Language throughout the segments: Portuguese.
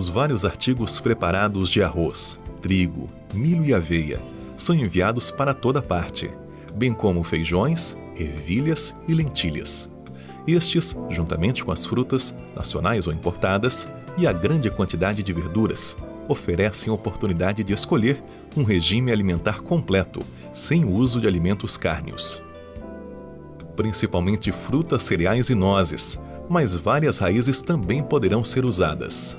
Os vários artigos preparados de arroz, trigo, milho e aveia são enviados para toda parte, bem como feijões, ervilhas e lentilhas. Estes, juntamente com as frutas, nacionais ou importadas, e a grande quantidade de verduras, oferecem a oportunidade de escolher um regime alimentar completo, sem o uso de alimentos cárneos. Principalmente frutas, cereais e nozes, mas várias raízes também poderão ser usadas.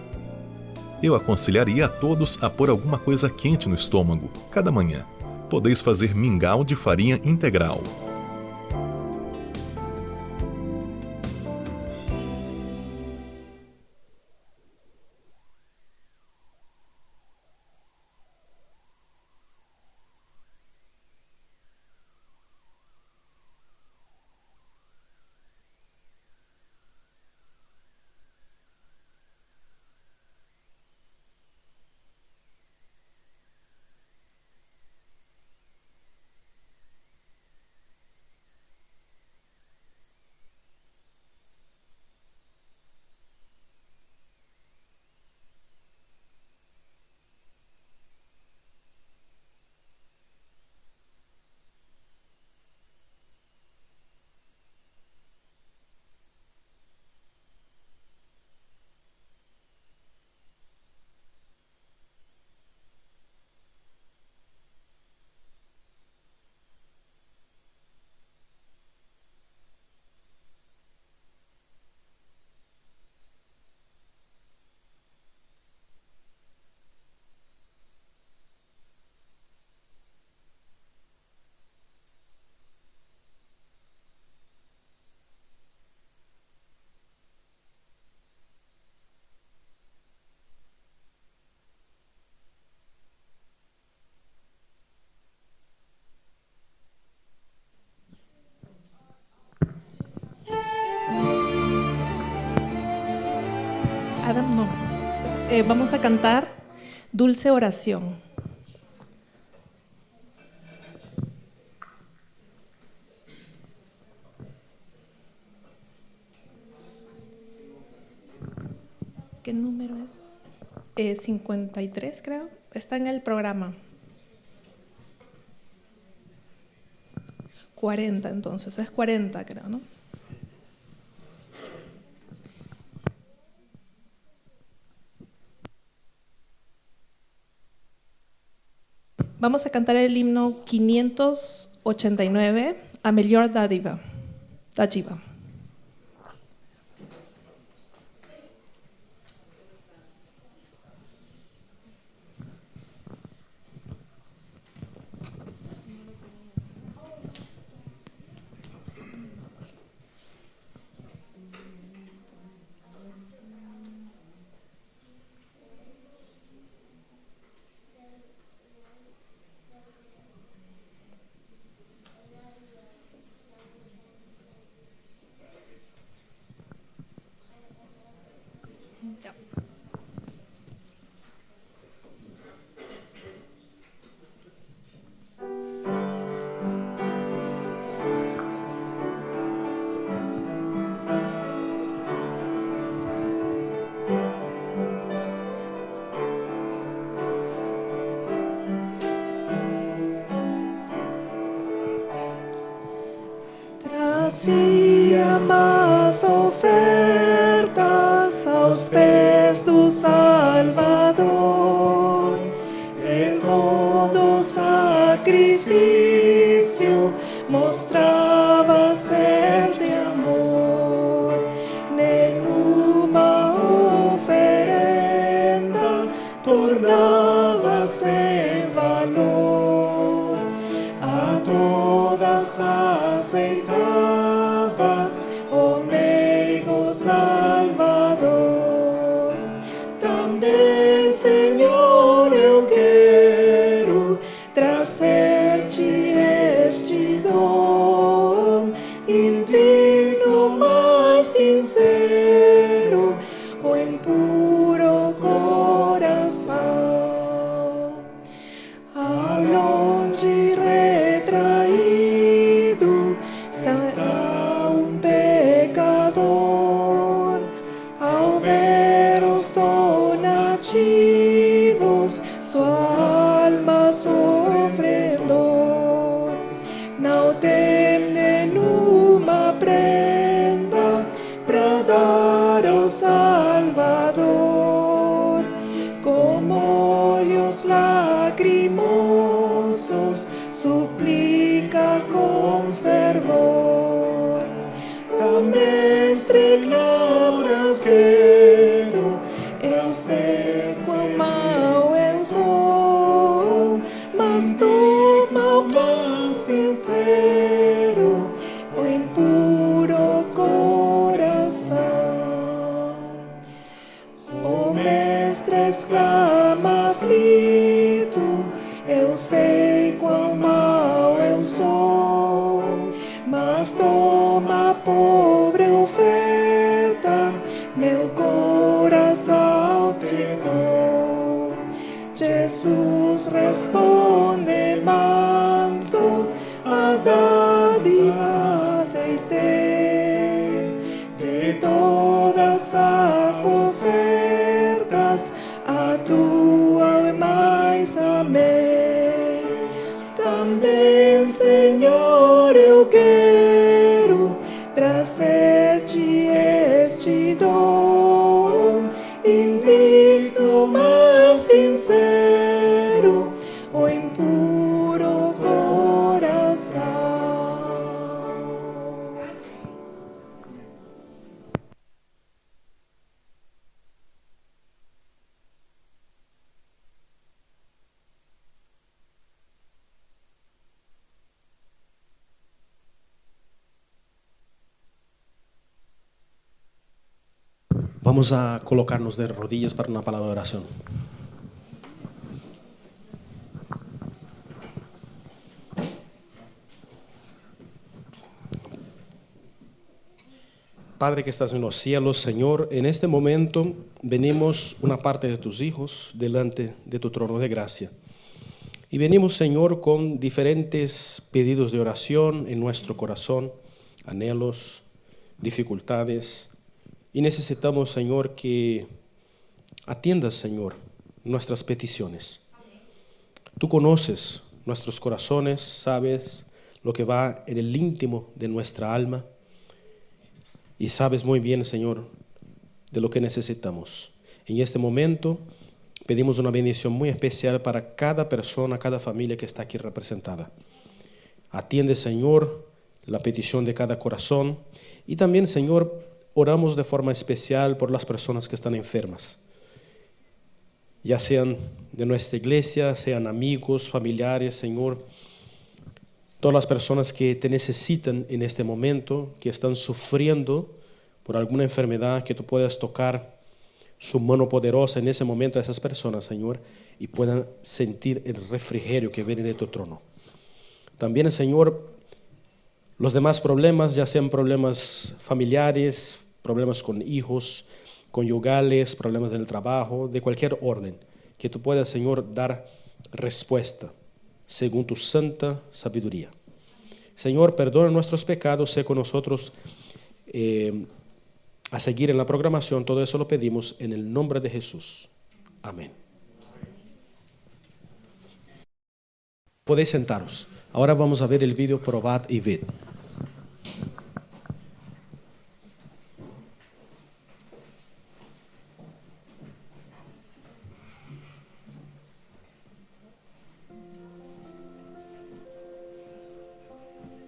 Eu aconselharia a todos a pôr alguma coisa quente no estômago, cada manhã. Podeis fazer mingau de farinha integral. Adam, no. Vamos a cantar Dulce Oración. ¿Qué número es? 53, creo. Está en el programa. 40, entonces. Es 40, creo, ¿no? Vamos a cantar el himno 589, A Melhor Dádiva. Trazia mais ofertas aos pés do Salvador, e todo sacrifício mostrava ser de amor. Nenhuma oferenda tornava-se em valor, a todas aceitava o meigo Salvador. Também, Senhor, eu quero trazer-te archivos, su alma sofredor. Não tem nenhuma prenda para dar ao Salvador, com olhos lacrimosos suplica com fervor. A mestre clama aflito, eu sei quão mal eu sou, mas toma o pão sincero, o impuro coração. O mestre exclama aflito, eu sei quão mal eu sou, mas toma a pobre oferta, meu coração te dou. Jesus responde manso, a dádiva aceitei. De todas as ofertas, a tua é mais amei. Também, Senhor, eu quero trazer-te este dom, indigno, mas sincero, o impuro coração. Vamos a colocarnos de rodillas para una palabra de oración. Padre que estás en los cielos, Señor, en este momento venimos una parte de tus hijos delante de tu trono de gracia. Y venimos, Señor, con diferentes pedidos de oración en nuestro corazón, anhelos, dificultades. Y necesitamos, Señor, que atiendas, Señor, nuestras peticiones. Tú conoces nuestros corazones, sabes lo que va en el íntimo de nuestra alma y sabes muy bien, Señor, de lo que necesitamos. En este momento pedimos una bendición muy especial para cada persona, cada familia que está aquí representada. Atiende, Señor, la petición de cada corazón y también, Señor, oramos de forma especial por las personas que están enfermas, ya sean de nuestra iglesia, sean amigos, familiares, Señor, todas las personas que te necesitan en este momento, que están sufriendo por alguna enfermedad, que tú puedas tocar su mano poderosa en ese momento a esas personas, Señor, y puedan sentir el refrigerio que viene de tu trono. También, Señor, los demás problemas, ya sean problemas familiares, problemas con hijos, conyugales, problemas del trabajo, de cualquier orden, que tú puedas, Señor, dar respuesta según tu santa sabiduría. Señor, perdona nuestros pecados, sé con nosotros a seguir en la programación. Todo eso lo pedimos en el nombre de Jesús. Amén. Podéis sentaros. Ahora vamos a ver el video Probad y Ved.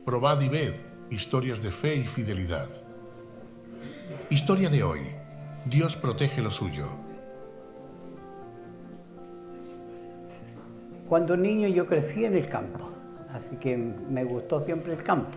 Probad y ved, historias de fe y fidelidad. Historia de hoy. Dios protege lo suyo. Cuando niño yo crecí en el campo, así que me gustó siempre el campo.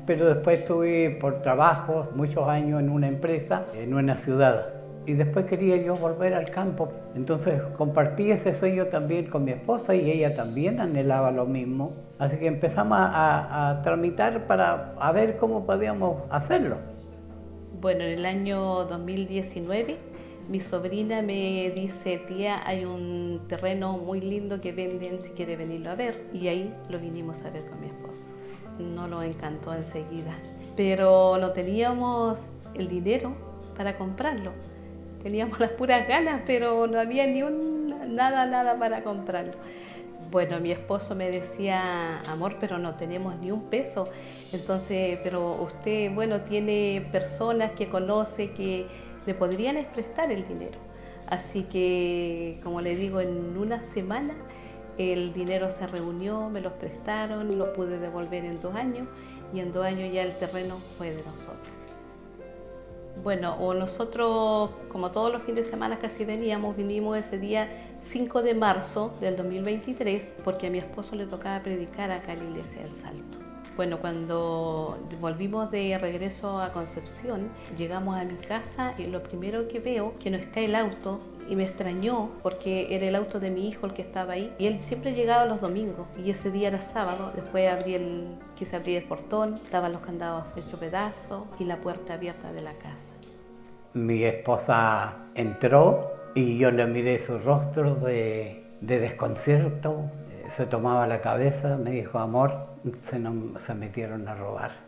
Pero después estuve por trabajo muchos años en una empresa, en una ciudad. Y después quería yo volver al campo. Entonces compartí ese sueño también con mi esposa y ella también anhelaba lo mismo. Así que empezamos a tramitar para ver cómo podíamos hacerlo. Bueno, en el año 2019 mi sobrina me dice: tía, hay un terreno muy lindo que venden, si quiere venirlo a ver. Y ahí lo vinimos a ver con mi esposo. No nos encantó enseguida, pero no teníamos el dinero para comprarlo. teníamos las puras ganas, pero no había ni nada para comprarlo. Bueno, mi esposo me decía, amor, pero no tenemos ni un peso. Entonces, pero usted, bueno, tiene personas que conoce que le podrían prestar el dinero. Así que, como le digo, en una semana el dinero se reunió, me los prestaron, lo pude devolver en 2 años y en 2 años ya el terreno fue de nosotros. Bueno, o nosotros, como todos los fines de semana casi vinimos ese día 5 de marzo del 2023, porque a mi esposo le tocaba predicar acá en la iglesia del Salto. Bueno, cuando volvimos de regreso a Concepción, llegamos a mi casa y lo primero que veo que no está el auto, y me extrañó porque era el auto de mi hijo el que estaba ahí y él siempre llegaba los domingos y ese día era sábado. Después quise abrir el portón, estaban los candados hechos pedazos y la puerta abierta de la casa. Mi esposa entró y yo le miré su rostro de desconcierto, se tomaba la cabeza, me dijo, amor, se metieron a robar.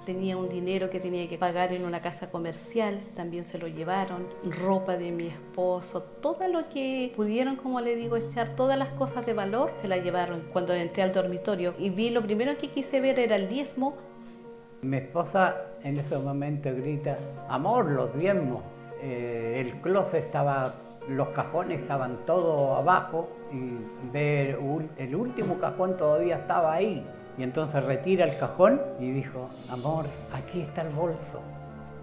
Tenía un dinero que tenía que pagar en una casa comercial, también se lo llevaron, ropa de mi esposo, todo lo que pudieron, como le digo, echar, todas las cosas de valor se la llevaron. Cuando entré al dormitorio y vi, lo primero que quise ver era el diezmo. Mi esposa en ese momento grita, amor, los diezmos. El closet estaba, los cajones estaban todos abajo y el último cajón todavía estaba ahí. Y entonces retira el cajón y dijo, amor, aquí está el bolso.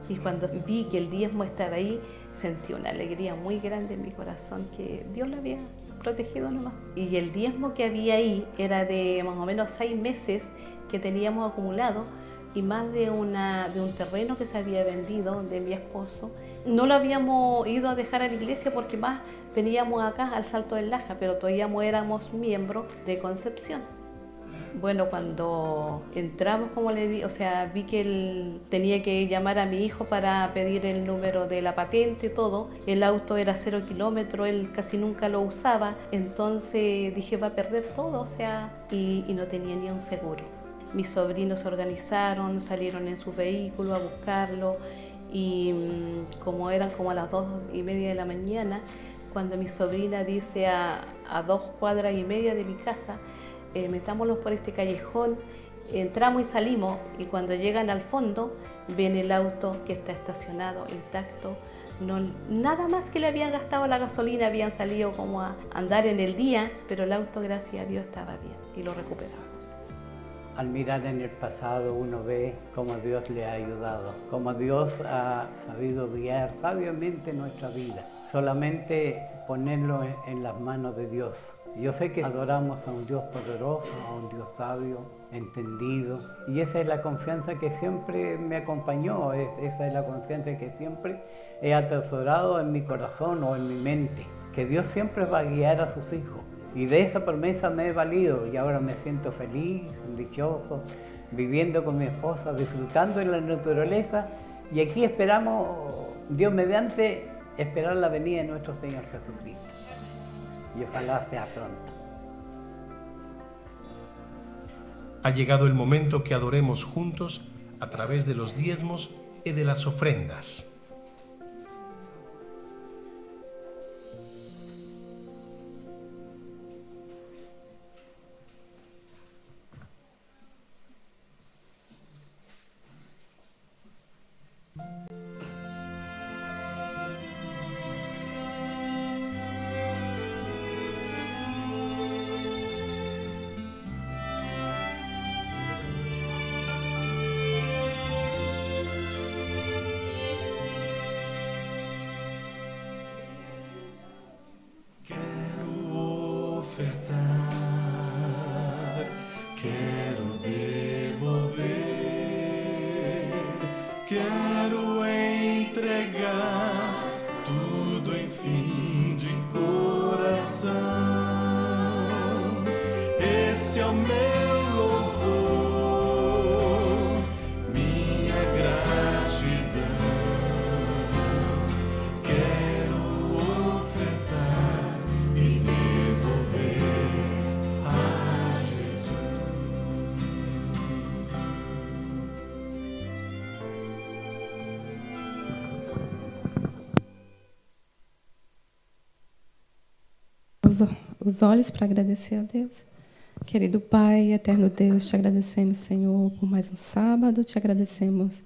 Y cuando vi que el diezmo estaba ahí, sentí una alegría muy grande en mi corazón, que Dios lo había protegido nomás. Y el diezmo que había ahí era de más o menos 6 meses que teníamos acumulado y más de un terreno que se había vendido de mi esposo. No lo habíamos ido a dejar a la iglesia porque más veníamos acá al Salto del Laja, pero todavía éramos miembros de Concepción. Bueno, cuando entramos, como le di, vi que él tenía que llamar a mi hijo para pedir el número de la patente, todo. El auto era 0 kilómetros, él casi nunca lo usaba, entonces dije, va a perder todo, y no tenía ni un seguro. Mis sobrinos se organizaron, salieron en su vehículo a buscarlo y como eran como a las 2:30 de la mañana, cuando mi sobrina dice a 2 cuadras y media de mi casa, metámoslos por este callejón, entramos y salimos y cuando llegan al fondo ven el auto que está estacionado intacto, nada más que le habían gastado la gasolina, habían salido como a andar en el día, pero el auto, gracias a Dios, estaba bien y lo recuperamos. Al mirar en el pasado uno ve cómo Dios le ha ayudado, cómo Dios ha sabido guiar sabiamente nuestra vida. Solamente ponerlo en las manos de Dios. Yo sé que adoramos a un Dios poderoso, a un Dios sabio, entendido, y esa es la confianza que siempre me acompañó, esa es la confianza que siempre he atesorado en mi corazón o en mi mente, que Dios siempre va a guiar a sus hijos. Y de esa promesa me he valido y ahora me siento feliz, dichoso, viviendo con mi esposa, disfrutando de la naturaleza, y aquí esperamos, Dios mediante, esperar la venida de nuestro Señor Jesucristo. Y ojalá sea pronto. Ha llegado el momento que adoremos juntos a través de los diezmos y de las ofrendas. Quero entregar tudo, enfim, de coração. Esse é o meu louvor, minha gratidão. Quero ofertar e devolver a Jesus. os olhos para agradecer a Deus. Querido Pai, eterno Deus, te agradecemos, Senhor, por mais um sábado, te agradecemos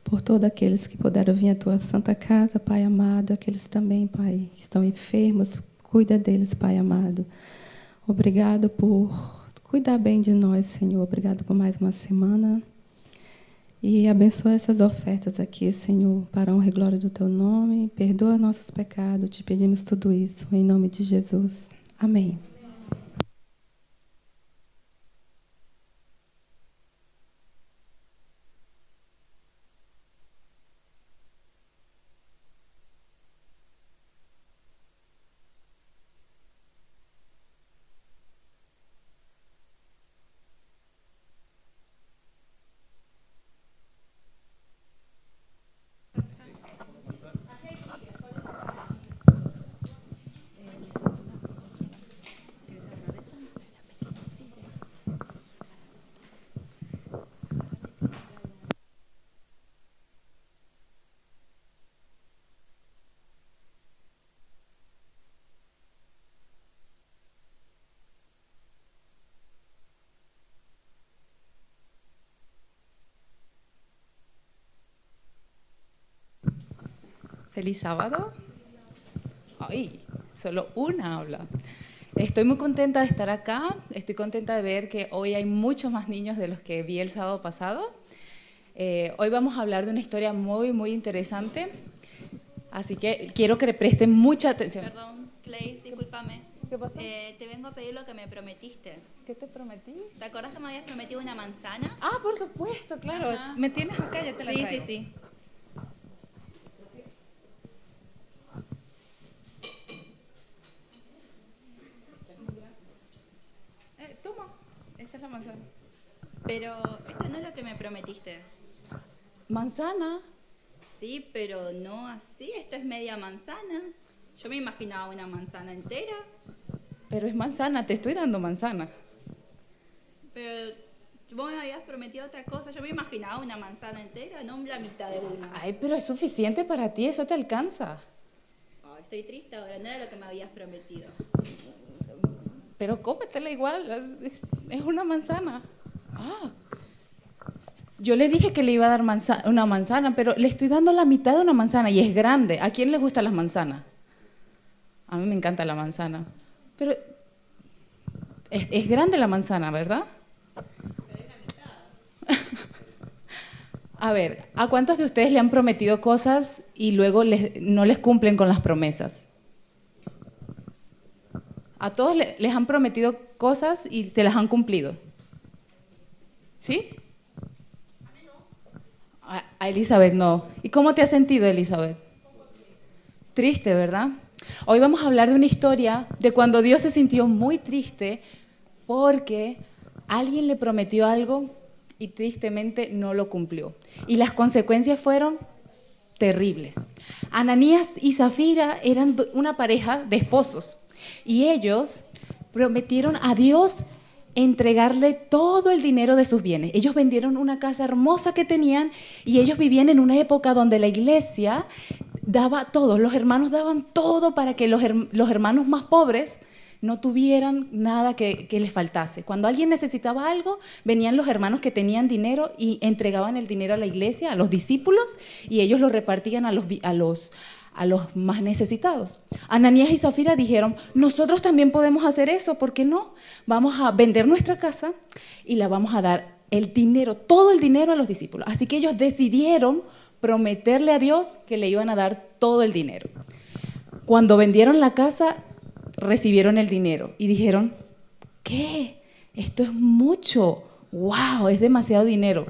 por todos aqueles que puderam vir à tua santa casa, Pai amado, aqueles também, Pai, que estão enfermos, cuida deles, Pai amado. Obrigado por cuidar bem de nós, Senhor, obrigado por mais uma semana. E abençoa essas ofertas aqui, Senhor, para a honra e glória do teu nome. Perdoa nossos pecados. Te pedimos tudo isso em nome de Jesus. Amém. Feliz sábado. Ay, solo una habla. Estoy muy contenta de estar acá. Estoy contenta de ver que hoy hay muchos más niños de los que vi el sábado pasado. Hoy vamos a hablar de una historia muy, muy interesante. Así que quiero que le presten mucha atención. Perdón, Clay, discúlpame. ¿Qué pasó? Te vengo a pedir lo que me prometiste. ¿Qué te prometí? ¿Te acuerdas que me habías prometido una manzana? Ah, por supuesto, claro. Ajá. Me tienes acá, ya te la Sí, traigo. sí, sí. Toma, esta es la manzana. Pero esto no es lo que me prometiste. ¿Manzana? Sí, pero no así. Esto es media manzana. Yo me imaginaba una manzana entera. Pero es manzana, te estoy dando manzana. Pero vos me habías prometido otra cosa. Yo me imaginaba una manzana entera, no la mitad de una. Ay, pero es suficiente para ti, eso te alcanza. Ay, estoy triste ahora, no era lo que me habías prometido. Pero cómetela igual, es una manzana. Ah. Yo le dije que le iba a dar una manzana, pero le estoy dando la mitad de una manzana y es grande. ¿A quién le gustan las manzanas? A mí me encanta la manzana. Pero es grande la manzana, ¿verdad? Pero es la mitad. A ver, ¿a cuántos de ustedes le han prometido cosas y luego no les cumplen con las promesas? A todos les han prometido cosas y se las han cumplido. ¿Sí? A Elizabeth no. ¿Y cómo te has sentido, Elizabeth? Triste, ¿verdad? Hoy vamos a hablar de una historia de cuando Dios se sintió muy triste porque alguien le prometió algo y tristemente no lo cumplió. Y las consecuencias fueron terribles. Ananías y Zafira eran una pareja de esposos y ellos prometieron a Dios entregarle todo el dinero de sus bienes. Ellos vendieron una casa hermosa que tenían y ellos vivían en una época donde la iglesia daba todo, los hermanos daban todo para que los hermanos más pobres no tuvieran nada que les faltase. Cuando alguien necesitaba algo, venían los hermanos que tenían dinero y entregaban el dinero a la iglesia, a los discípulos, y ellos lo repartían a los más necesitados. Ananías y Zafira dijeron, nosotros también podemos hacer eso, ¿por qué no? Vamos a vender nuestra casa y la vamos a dar el dinero, todo el dinero a los discípulos. Así que ellos decidieron prometerle a Dios que le iban a dar todo el dinero. Cuando vendieron la casa, recibieron el dinero y dijeron, ¿qué? Esto es mucho, wow, es demasiado dinero.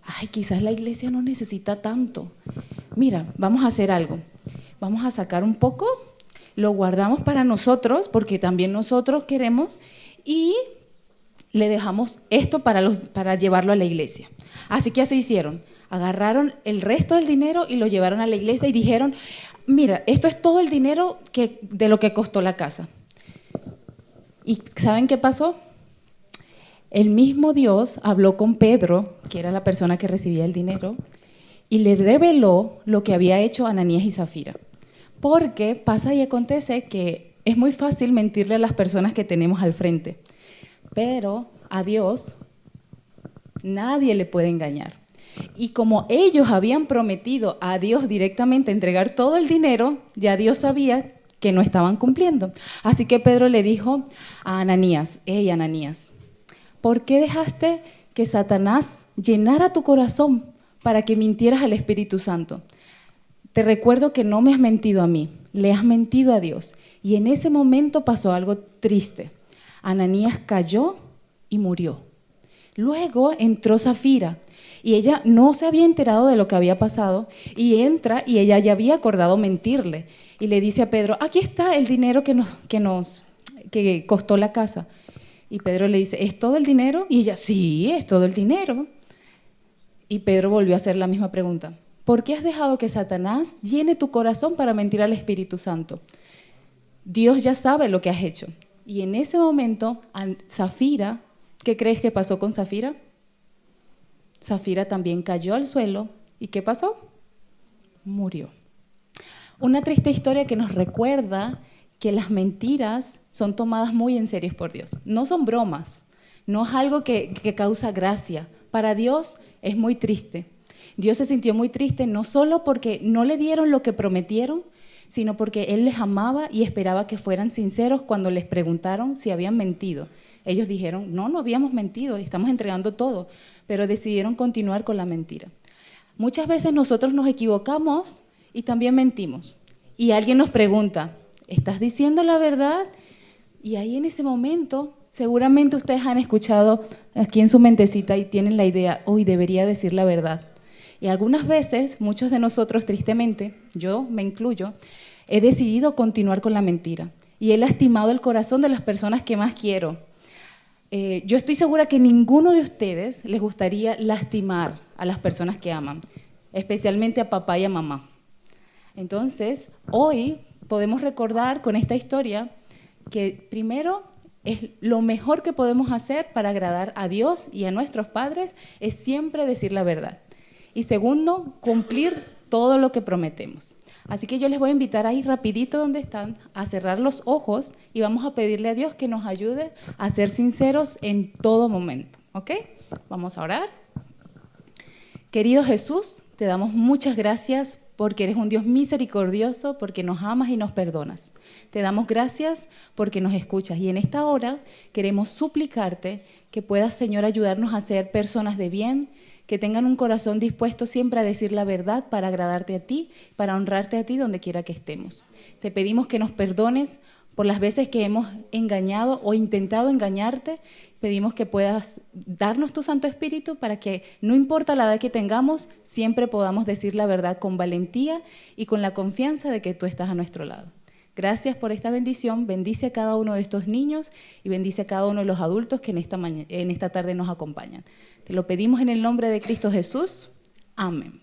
Ay, quizás la iglesia no necesita tanto. Mira, vamos a hacer algo. Vamos a sacar un poco, lo guardamos para nosotros, porque también nosotros queremos, y le dejamos esto para llevarlo a la iglesia. Así que así hicieron. Agarraron el resto del dinero y lo llevaron a la iglesia y dijeron, mira, esto es todo el dinero de lo que costó la casa. ¿Y saben qué pasó? El mismo Dios habló con Pedro, que era la persona que recibía el dinero, y le reveló lo que había hecho Ananías y Zafira. Porque pasa y acontece que es muy fácil mentirle a las personas que tenemos al frente, pero a Dios nadie le puede engañar. Y como ellos habían prometido a Dios directamente entregar todo el dinero, ya Dios sabía que no estaban cumpliendo. Así que Pedro le dijo a Ananías: hey, Ananías, ¿por qué dejaste que Satanás llenara tu corazón para que mintieras al Espíritu Santo? Te recuerdo que no me has mentido a mí, le has mentido a Dios. Y en ese momento pasó algo triste. Ananías cayó y murió. Luego entró Zafira y ella no se había enterado de lo que había pasado y entra y ella ya había acordado mentirle y le dice a Pedro: aquí está el dinero que costó la casa. Y Pedro le dice: ¿es todo el dinero? Y ella: sí, es todo el dinero. Y Pedro volvió a hacer la misma pregunta: ¿por qué has dejado que Satanás llene tu corazón para mentir al Espíritu Santo? Dios ya sabe lo que has hecho. Y en ese momento, Zafira, ¿qué crees que pasó con Zafira? Zafira también cayó al suelo. ¿Y qué pasó? Murió. Una triste historia que nos recuerda que las mentiras son tomadas muy en serio por Dios. No son bromas, no es algo que causa gracia. Para Dios es muy triste. Dios se sintió muy triste no solo porque no le dieron lo que prometieron, sino porque Él les amaba y esperaba que fueran sinceros cuando les preguntaron si habían mentido. Ellos dijeron: no habíamos mentido, estamos entregando todo, pero decidieron continuar con la mentira. Muchas veces nosotros nos equivocamos y también mentimos. Y alguien nos pregunta: ¿estás diciendo la verdad? Y ahí en ese momento, seguramente ustedes han escuchado aquí en su mentecita y tienen la idea: hoy debería decir la verdad. Y algunas veces, muchos de nosotros, tristemente, yo me incluyo, he decidido continuar con la mentira. Y he lastimado el corazón de las personas que más quiero. Yo estoy segura que ninguno de ustedes les gustaría lastimar a las personas que aman, especialmente a papá y a mamá. Entonces, hoy podemos recordar con esta historia que primero es lo mejor que podemos hacer para agradar a Dios y a nuestros padres es siempre decir la verdad. Y segundo, cumplir todo lo que prometemos. Así que yo les voy a invitar ahí rapidito donde están a cerrar los ojos y vamos a pedirle a Dios que nos ayude a ser sinceros en todo momento. ¿Ok? Vamos a orar. Querido Jesús, te damos muchas gracias porque eres un Dios misericordioso, porque nos amas y nos perdonas. Te damos gracias porque nos escuchas y en esta hora queremos suplicarte que puedas, Señor, ayudarnos a ser personas de bien, que tengan un corazón dispuesto siempre a decir la verdad para agradarte a ti, para honrarte a ti donde quiera que estemos. Te pedimos que nos perdones por las veces que hemos engañado o intentado engañarte. Pedimos que puedas darnos tu Santo Espíritu para que, no importa la edad que tengamos, siempre podamos decir la verdad con valentía y con la confianza de que tú estás a nuestro lado. Gracias por esta bendición. Bendice a cada uno de estos niños y bendice a cada uno de los adultos que en esta tarde nos acompañan. Te lo pedimos en el nombre de Cristo Jesús. Amén.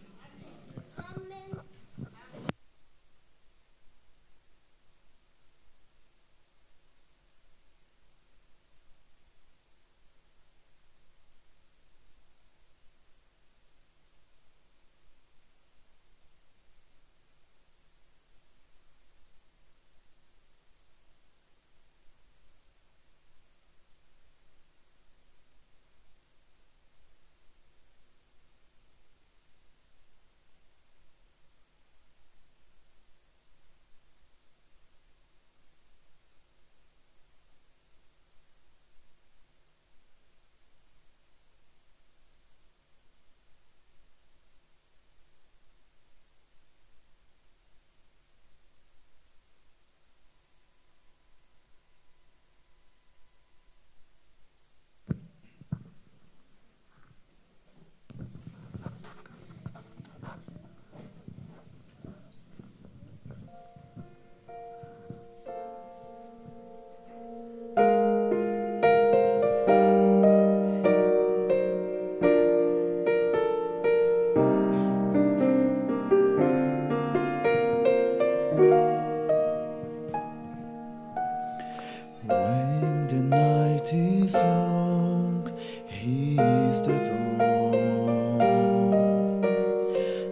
When the night is long, He is the dawn.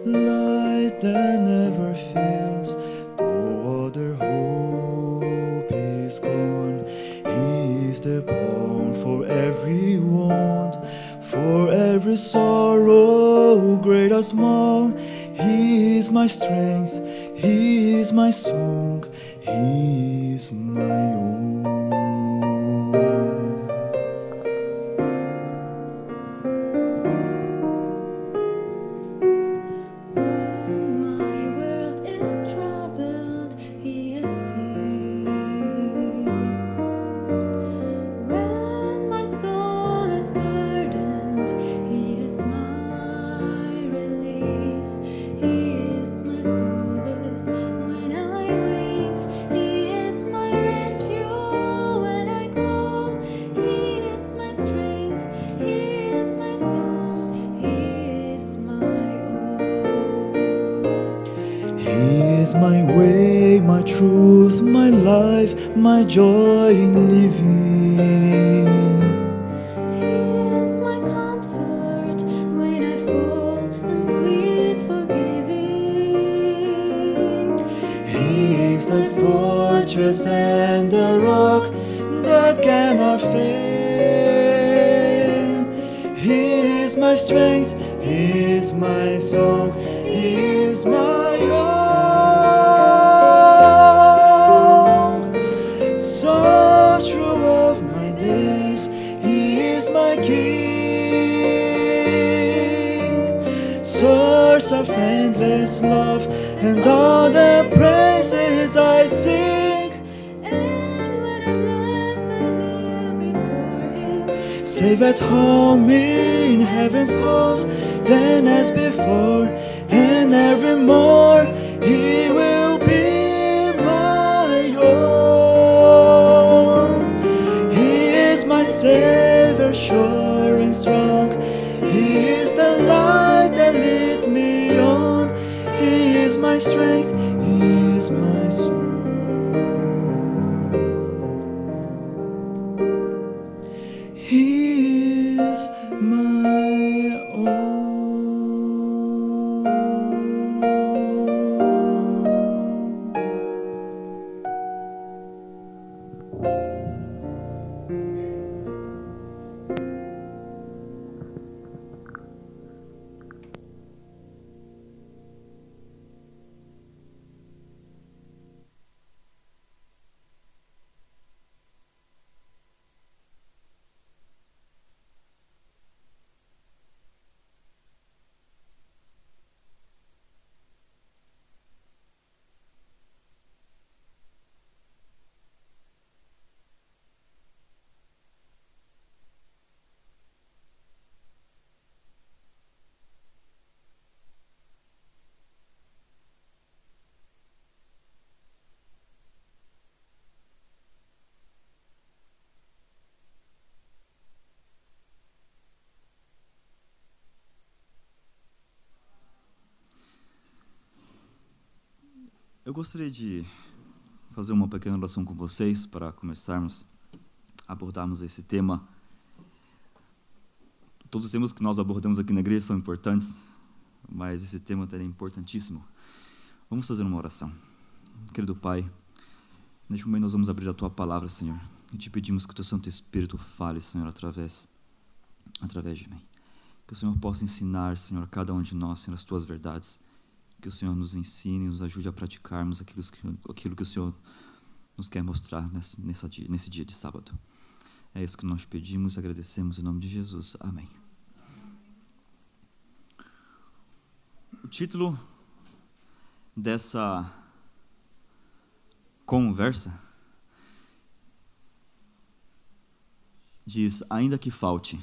Light that never fails, no other hope is gone. He is the balm for every want, for every sorrow, great or small. He is my strength, He is my song, He is my own. When my world is troubled, He is peace. When my soul is burdened, He is my release. He is my solace when I weep. He is my rescue when I call. He is my strength. He is my song. He is my all. He is my way, my truth, my life, my joy in living. He is my comfort when I fall, and sweet forgiving. He is the fortress and the rock that cannot fail. He is my strength, He is my song, He is my own. So true of my days, He is my King, source of endless love, and all the praises I sing. And when at last I kneel before Him, Save at home in heaven's halls, then as before, and evermore, He will be my own. He is my Savior, sure and strong. He is the light that leads me on. He is my strength, He is my song. He is my own. Eu gostaria de fazer uma pequena oração com vocês para começarmos a abordarmos esse tema. Todos os temas que nós abordamos aqui na igreja são importantes, mas esse tema também é importantíssimo. Vamos fazer uma oração. Querido Pai, neste momento nós vamos abrir a Tua palavra, Senhor, e te pedimos que o Teu Santo Espírito fale, Senhor, através de mim. Que o Senhor possa ensinar, Senhor, a cada um de nós, Senhor, as Tuas verdades. Que o Senhor nos ensine, nos ajude a praticarmos aquilo que o Senhor nos quer mostrar nesse dia de sábado. É isso que nós pedimos e agradecemos em nome de Jesus. Amém. O título dessa conversa diz: Ainda que falte.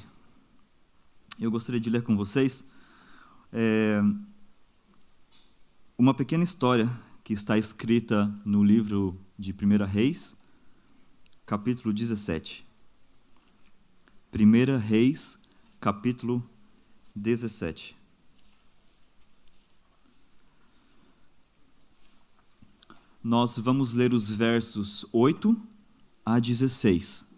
Eu gostaria de ler com vocês uma pequena história que está escrita no livro de 1 Reis, capítulo 17. 1 Reis, capítulo 17. Nós vamos ler os versos 8 a 16.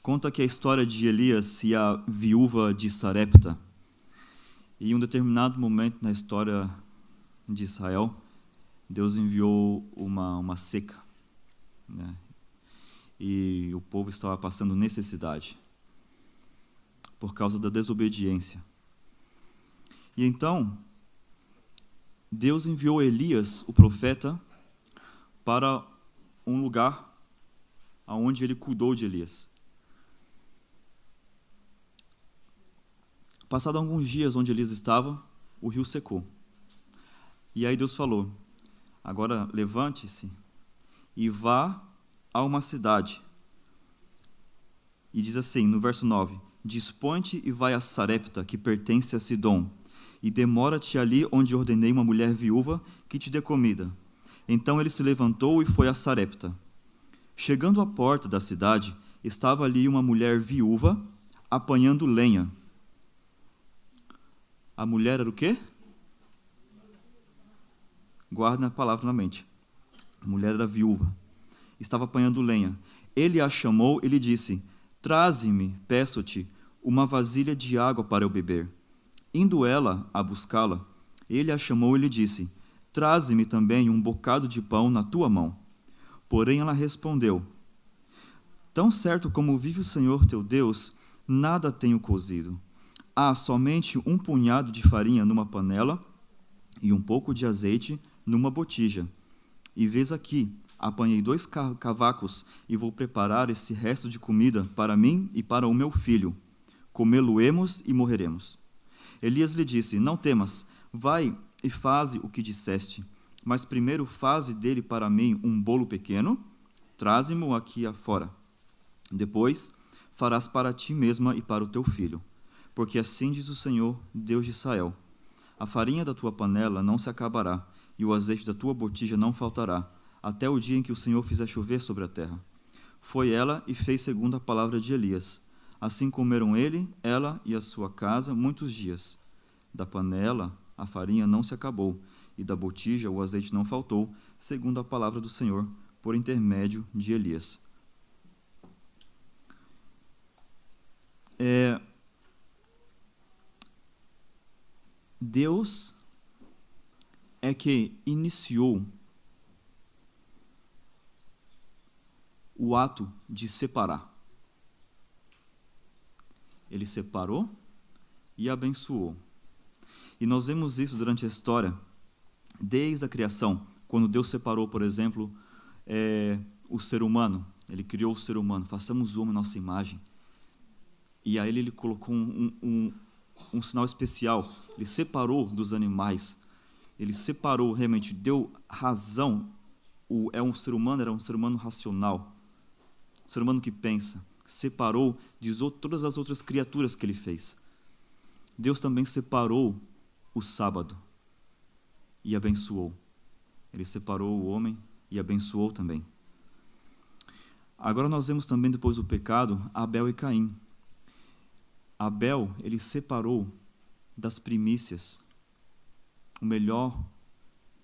Conta que a história de Elias e a viúva de Sarepta. E em um determinado momento na história de Israel, Deus enviou uma seca, né? E o povo estava passando necessidade por causa da desobediência. E então, Deus enviou Elias, o profeta, para um lugar onde ele cuidou de Elias. Passado alguns dias onde Elias estava, o rio secou. E aí Deus falou: agora levante-se e vá a uma cidade. E diz assim, no verso 9: dispõe-te e vai a Sarepta, que pertence a Sidom, e demora-te ali onde ordenei uma mulher viúva que te dê comida. Então ele se levantou e foi a Sarepta. Chegando à porta da cidade, estava ali uma mulher viúva apanhando lenha. A mulher era o quê? Guarda a palavra na mente. A mulher era viúva. Estava apanhando lenha. Ele a chamou e lhe disse: traze-me, peço-te, uma vasilha de água para eu beber. Indo ela a buscá-la, ele a chamou e lhe disse: traze-me também um bocado de pão na tua mão. Porém ela respondeu: tão certo como vive o Senhor teu Deus, nada tenho cozido. Há somente um punhado de farinha numa panela e um pouco de azeite numa botija. E vês aqui, apanhei 2 cavacos e vou preparar esse resto de comida para mim e para o meu filho. Comê-lo-emos e morreremos. Elias lhe disse: não temas, vai e faze o que disseste, mas primeiro faze dele para mim um bolo pequeno, traze-mo aqui afora. Depois farás para ti mesma e para o teu filho. Porque assim diz o Senhor, Deus de Israel: a farinha da tua panela não se acabará, e o azeite da tua botija não faltará, até o dia em que o Senhor fizer chover sobre a terra. Foi ela e fez segundo a palavra de Elias. Assim comeram ele, ela e a sua casa muitos dias. Da panela a farinha não se acabou, e da botija o azeite não faltou, segundo a palavra do Senhor, por intermédio de Elias. Deus é que iniciou o ato de separar. Ele separou e abençoou. E nós vemos isso durante a história, desde a criação, quando Deus separou, por exemplo, o ser humano. Ele criou o ser humano, façamos o homem à nossa imagem. E aí ele colocou um sinal especial. Ele separou dos animais. Ele separou, realmente, deu razão. Era um ser humano racional. Um ser humano que pensa. Separou de todas as outras criaturas que ele fez. Deus também separou o sábado e abençoou. Ele separou o homem e abençoou também. Agora nós vemos também, depois do pecado, Abel e Caim. Abel, ele separou das primícias o melhor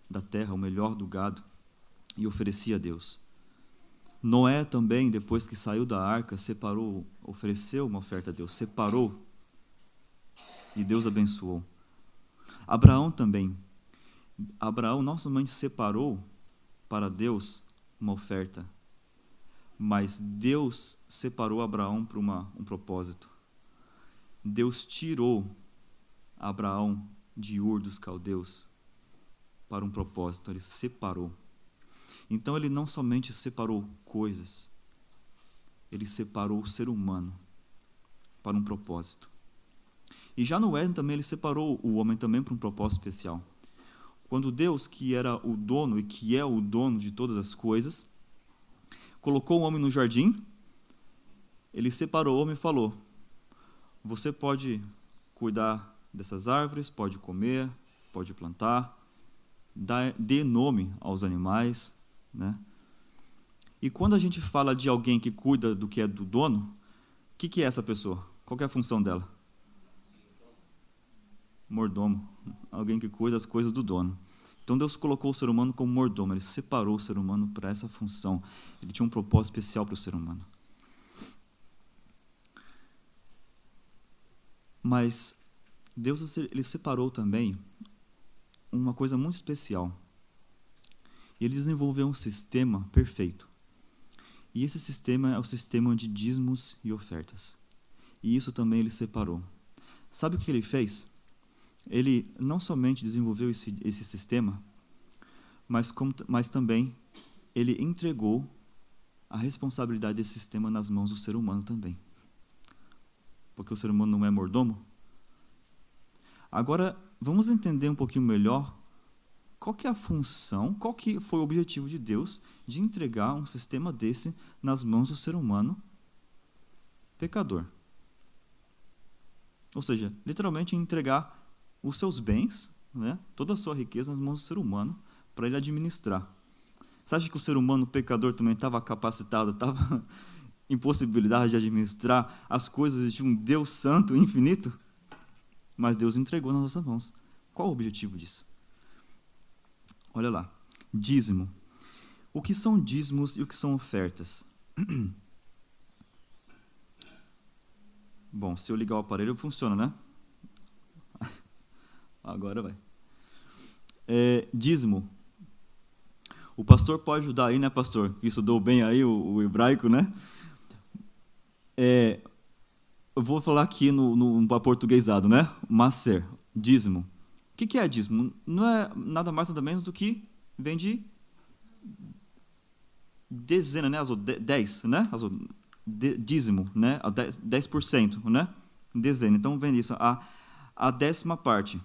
da terra, o melhor do gado, e oferecia a Deus. Noé também, depois que saiu da arca, separou, ofereceu uma oferta a Deus, separou, e Deus abençoou. Abraão também. Abraão não somente separou para Deus uma oferta, mas Deus separou Abraão para um propósito. Deus tirou Abraão de Ur dos Caldeus para um propósito, ele separou. Então ele não somente separou coisas, ele separou o ser humano para um propósito. E já no Éden também ele separou o homem também para um propósito especial. Quando Deus, que era o dono e que é o dono de todas as coisas, colocou o homem no jardim, ele separou o homem e falou: você pode cuidar dessas árvores, pode comer, pode plantar, dê nome aos animais, né? E quando a gente fala de alguém que cuida do que é do dono, o que é essa pessoa? Qual que é a função dela? Mordomo. Alguém que cuida das coisas do dono. Então Deus colocou o ser humano como mordomo, ele separou o ser humano para essa função. Ele tinha um propósito especial para o ser humano. Mas Deus, ele separou também uma coisa muito especial. Ele desenvolveu um sistema perfeito. E esse sistema é o sistema de dízimos e ofertas. E isso também ele separou. Sabe o que ele fez? Ele não somente desenvolveu esse sistema, mas também ele entregou a responsabilidade desse sistema nas mãos do ser humano também. Porque o ser humano não é mordomo. Agora, vamos entender um pouquinho melhor qual que é a função, qual que foi o objetivo de Deus de entregar um sistema desse nas mãos do ser humano pecador. Ou seja, literalmente entregar os seus bens, né, toda a sua riqueza nas mãos do ser humano para ele administrar. Você acha que o ser humano pecador também estava capacitado, estava em possibilidade de administrar as coisas de um Deus santo e infinito? Mas Deus entregou nas nossas mãos. Qual o objetivo disso? Olha lá, dízimo. O que são dízimos e o que são ofertas? Bom, se eu ligar o aparelho, funciona, né? Agora vai. Dízimo. O pastor pode ajudar aí, né, pastor? Que estudou bem aí o hebraico, né? Eu vou falar aqui no portuguesado, né? Maser, dízimo. O que é dízimo? Não é nada mais, nada menos do que vem de dezena, né? 10, né? Dízimo, né? 10%, né? Dezena. Então, vem isso. A décima parte,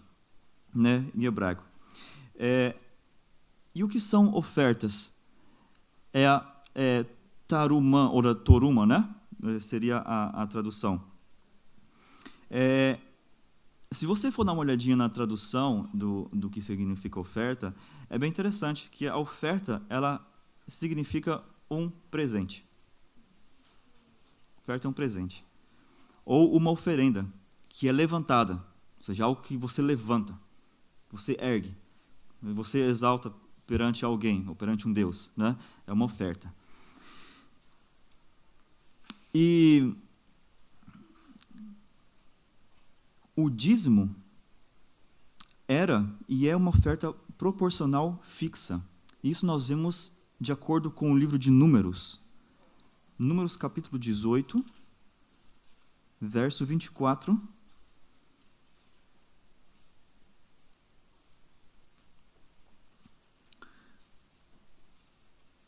né? Em hebraico. E o que são ofertas? Taruma, ou toruma, né? Seria a tradução. Se você for dar uma olhadinha na tradução do que significa oferta, é bem interessante que a oferta, ela significa um presente. Oferta é um presente. Ou uma oferenda, que é levantada, ou seja, algo que você levanta, você ergue, você exalta perante alguém, ou perante um Deus, né? É uma oferta. E o dízimo era e é uma oferta proporcional fixa. Isso nós vemos de acordo com o livro de Números. Números capítulo 18, verso 24.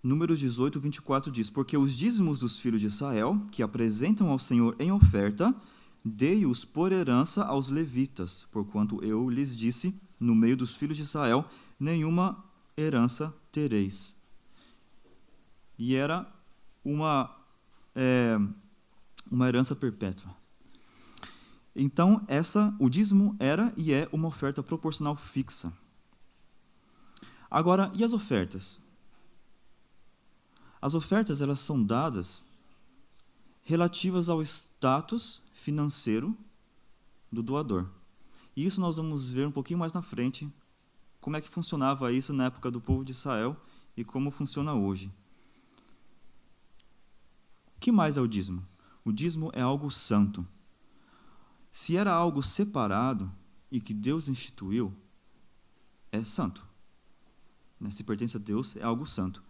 Números 18, 24 diz: porque os dízimos dos filhos de Israel, que apresentam ao Senhor em oferta, dei-os por herança aos levitas, porquanto eu lhes disse, no meio dos filhos de Israel, nenhuma herança tereis. E era uma herança perpétua. Então, o dízimo era e é uma oferta proporcional fixa. Agora, e as ofertas? As ofertas, elas são dadas relativas ao status financeiro do doador. E isso nós vamos ver um pouquinho mais na frente, como é que funcionava isso na época do povo de Israel e como funciona hoje. O que mais é o dízimo? O dízimo é algo santo. Se era algo separado e que Deus instituiu, é santo. Se pertence a Deus, é algo santo.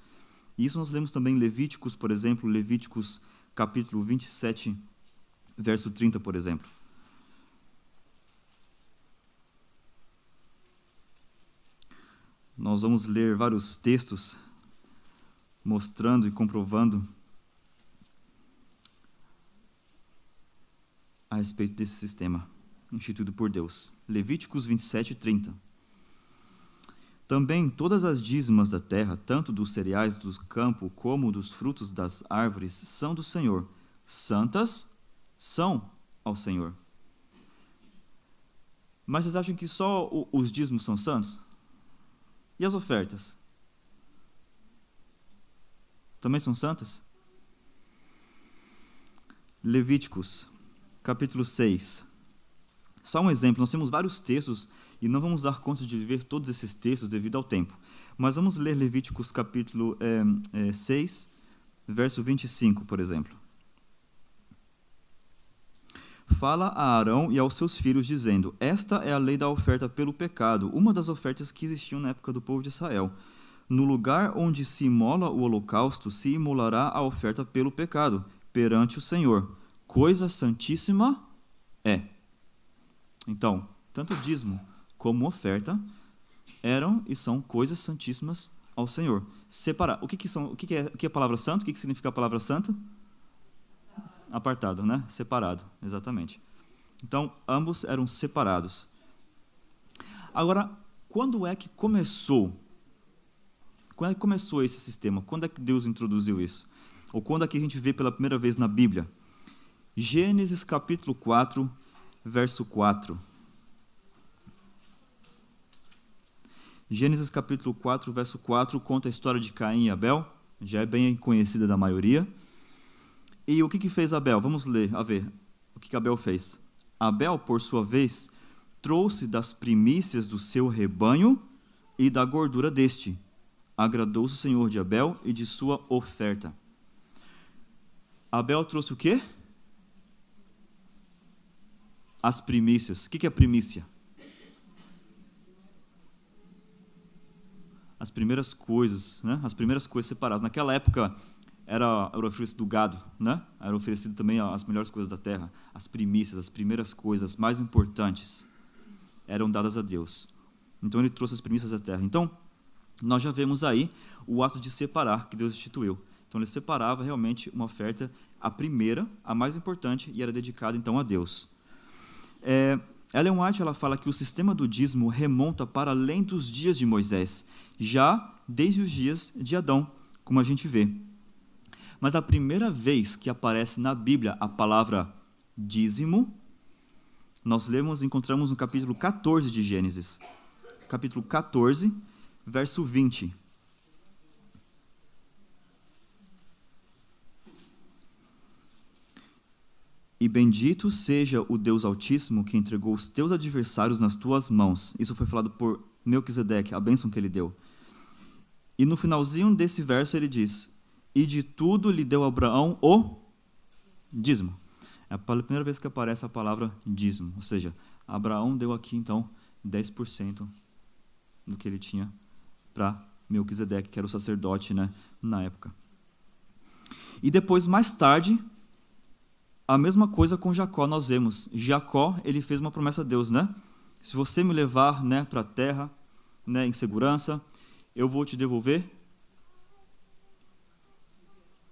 E isso nós lemos também em Levíticos, por exemplo, Levíticos capítulo 27, verso 30, por exemplo. Nós vamos ler vários textos mostrando e comprovando a respeito desse sistema instituído por Deus. Levíticos 27, 30. Também todas as dízimas da terra, tanto dos cereais do campo como dos frutos das árvores, são do Senhor. Santas são ao Senhor. Mas vocês acham que só os dízimos são santos? E as ofertas? Também são santas? Levíticos, capítulo 6. Só um exemplo, nós temos vários textos e não vamos dar conta de ver todos esses textos devido ao tempo. Mas vamos ler Levíticos capítulo 6, verso 25, por exemplo. fala a Arão e aos seus filhos, dizendo: esta é a lei da oferta pelo pecado, uma das ofertas que existiam na época do povo de Israel. No lugar onde se imola o holocausto, se imolará a oferta pelo pecado, perante o Senhor. Coisa santíssima é. Então, tanto o dízimo como oferta eram e são coisas santíssimas ao Senhor. Separar. O que é a palavra santo? O que significa a palavra santo? Apartado, né? Separado, exatamente. Então, ambos eram separados. Agora, quando é que começou? Quando é que começou esse sistema? Quando é que Deus introduziu isso? Ou quando é que a gente vê pela primeira vez na Bíblia? Gênesis capítulo 4, verso 4. Gênesis capítulo 4, verso 4, conta a história de Caim e Abel, já é bem conhecida da maioria. E o que fez Abel? Vamos ler, a ver o que Abel fez. Abel, por sua vez, trouxe das primícias do seu rebanho e da gordura deste. Agradou-se o Senhor de Abel e de sua oferta. Abel trouxe o quê? As primícias. O que é primícia? As primeiras coisas, né? As primeiras coisas separadas. Naquela época era oferecido o gado, né? Era oferecido também as melhores coisas da terra. As primícias, as primeiras coisas mais importantes eram dadas a Deus. Então ele trouxe as primícias da terra. Então, nós já vemos aí o ato de separar que Deus instituiu. Então ele separava realmente uma oferta, a primeira, a mais importante, e era dedicada então a Deus. Ellen White ela fala que o sistema do dízimo remonta para além dos dias de Moisés, já desde os dias de Adão, como a gente vê. Mas a primeira vez que aparece na Bíblia a palavra dízimo, nós encontramos no capítulo 14 de Gênesis. Capítulo 14, verso 20. E bendito seja o Deus Altíssimo que entregou os teus adversários nas tuas mãos. Isso foi falado por Melquisedeque, a bênção que ele deu. E no finalzinho desse verso ele diz: e de tudo lhe deu Abraão o dízimo. É a primeira vez que aparece a palavra dízimo. Ou seja, Abraão deu aqui então 10% do que ele tinha para Melquisedeque, que era o sacerdote, né, na época. E depois, mais tarde, a mesma coisa com Jacó nós vemos. Jacó, ele fez uma promessa a Deus, né? Se você me levar, né, para a terra, né, em segurança, eu vou te devolver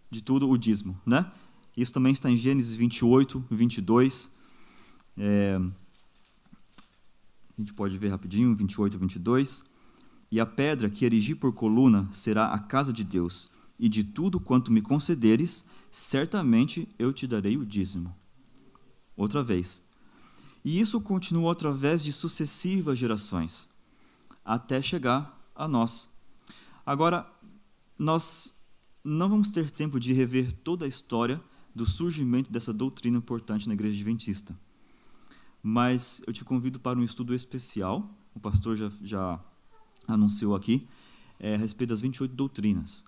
de tudo o dízimo, né? Isso também está em Gênesis 28, 22. A gente pode ver rapidinho, 28, 22. E a pedra que erigi por coluna será a casa de Deus, e de tudo quanto me concederes, certamente eu te darei o dízimo. Outra vez. E isso continuou através de sucessivas gerações, até chegar a nós. Agora, nós não vamos ter tempo de rever toda a história do surgimento dessa doutrina importante na Igreja Adventista. Mas eu te convido para um estudo especial, o pastor já anunciou aqui, a respeito das 28 doutrinas.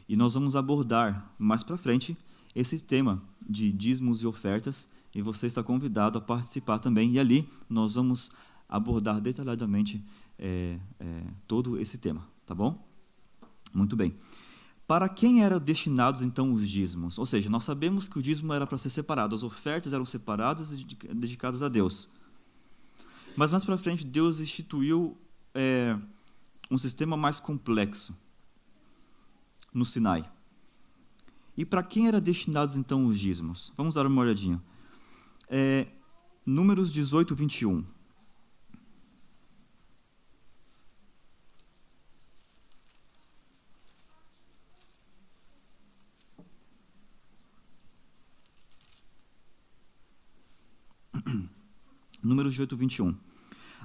E nós vamos abordar mais para frente esse tema de dízimos e ofertas, e você está convidado a participar também. E ali nós vamos abordar detalhadamente todo esse tema, tá bom? Muito bem. Para quem eram destinados então os dízimos? Ou seja, nós sabemos que o dízimo era para ser separado, as ofertas eram separadas e dedicadas a Deus. Mas mais para frente Deus instituiu um sistema mais complexo no Sinai. E para quem eram destinados então os dízimos? Vamos dar uma olhadinha. Números 18, 21. Números 18, 21.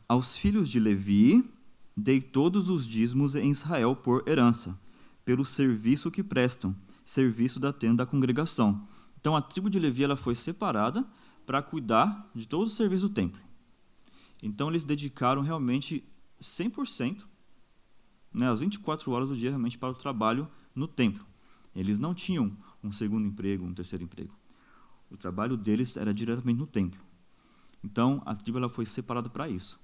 Aos filhos de Levi dei todos os dízimos em Israel por herança, pelo serviço que prestam, serviço da tenda da congregação. Então a tribo de Levi ela foi separada para cuidar de todo o serviço do templo. Então eles dedicaram realmente 100%, né, as 24 horas do dia realmente para o trabalho no templo. Eles não tinham um segundo emprego, um terceiro emprego. O trabalho deles era diretamente no templo. Então, a tribo ela foi separada para isso,